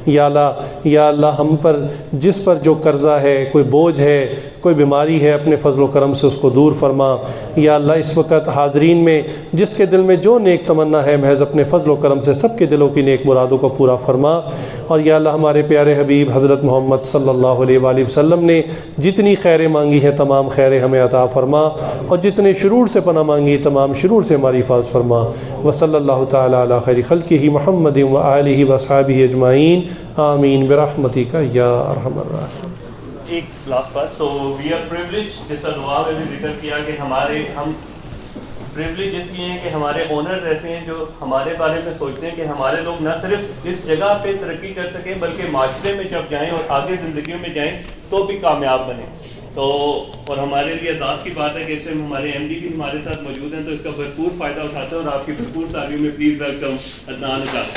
یا اللہ ہم پر جس پر جو قرضہ ہے، کوئی بوجھ ہے، کوئی بیماری ہے، اپنے فضل و کرم سے اس کو دور فرما۔ یا اللہ اس وقت حاضرین میں جس کے دل میں جو نیک تمنا ہے، محض اپنے فضل و کرم سے سب کے دلوں کی نیک مرادوں کو پورا فرما۔ اور یا اللہ ہمارے پیارے حبیب حضرت محمد صلی اللہ علیہ وآلہ وسلم نے جتنی خیریں مانگی ہیں تمام خیریں ہمیں عطا فرما، اور جتنے شرور سے پناہ مانگی تمام شرور سے ہماری حفاظت فرما۔ وصلی اللہ تعالی علی خیر خلقہ محمد وآلہ وصحبہ اجمعین، آمین برحمتک یا ارحم الراحمین۔ ایک لاسٹ بات، سو وی آر پریولیج، جیسا دعا میں بھی ذکر کیا کہ ہم پریولیج اس لیے ہیں کہ ہمارے اونرز ایسے ہیں جو ہمارے بارے میں سوچتے ہیں کہ ہمارے لوگ نہ صرف اس جگہ پہ ترقی کر سکیں بلکہ معاشرے میں جب جائیں اور آگے زندگیوں میں جائیں تو بھی کامیاب بنیں۔ تو اور ہمارے لیے اعزاز کی بات ہے کہ اس میں ہمارے ایم ڈی بھی ہمارے ساتھ موجود ہیں، تو اس کا بھرپور فائدہ اٹھاتے ہیں اور آپ کی بھرپور تعلیم میں پلیز ویلکم عدنان اجاز۔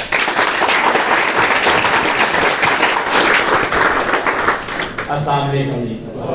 السلام علیکم۔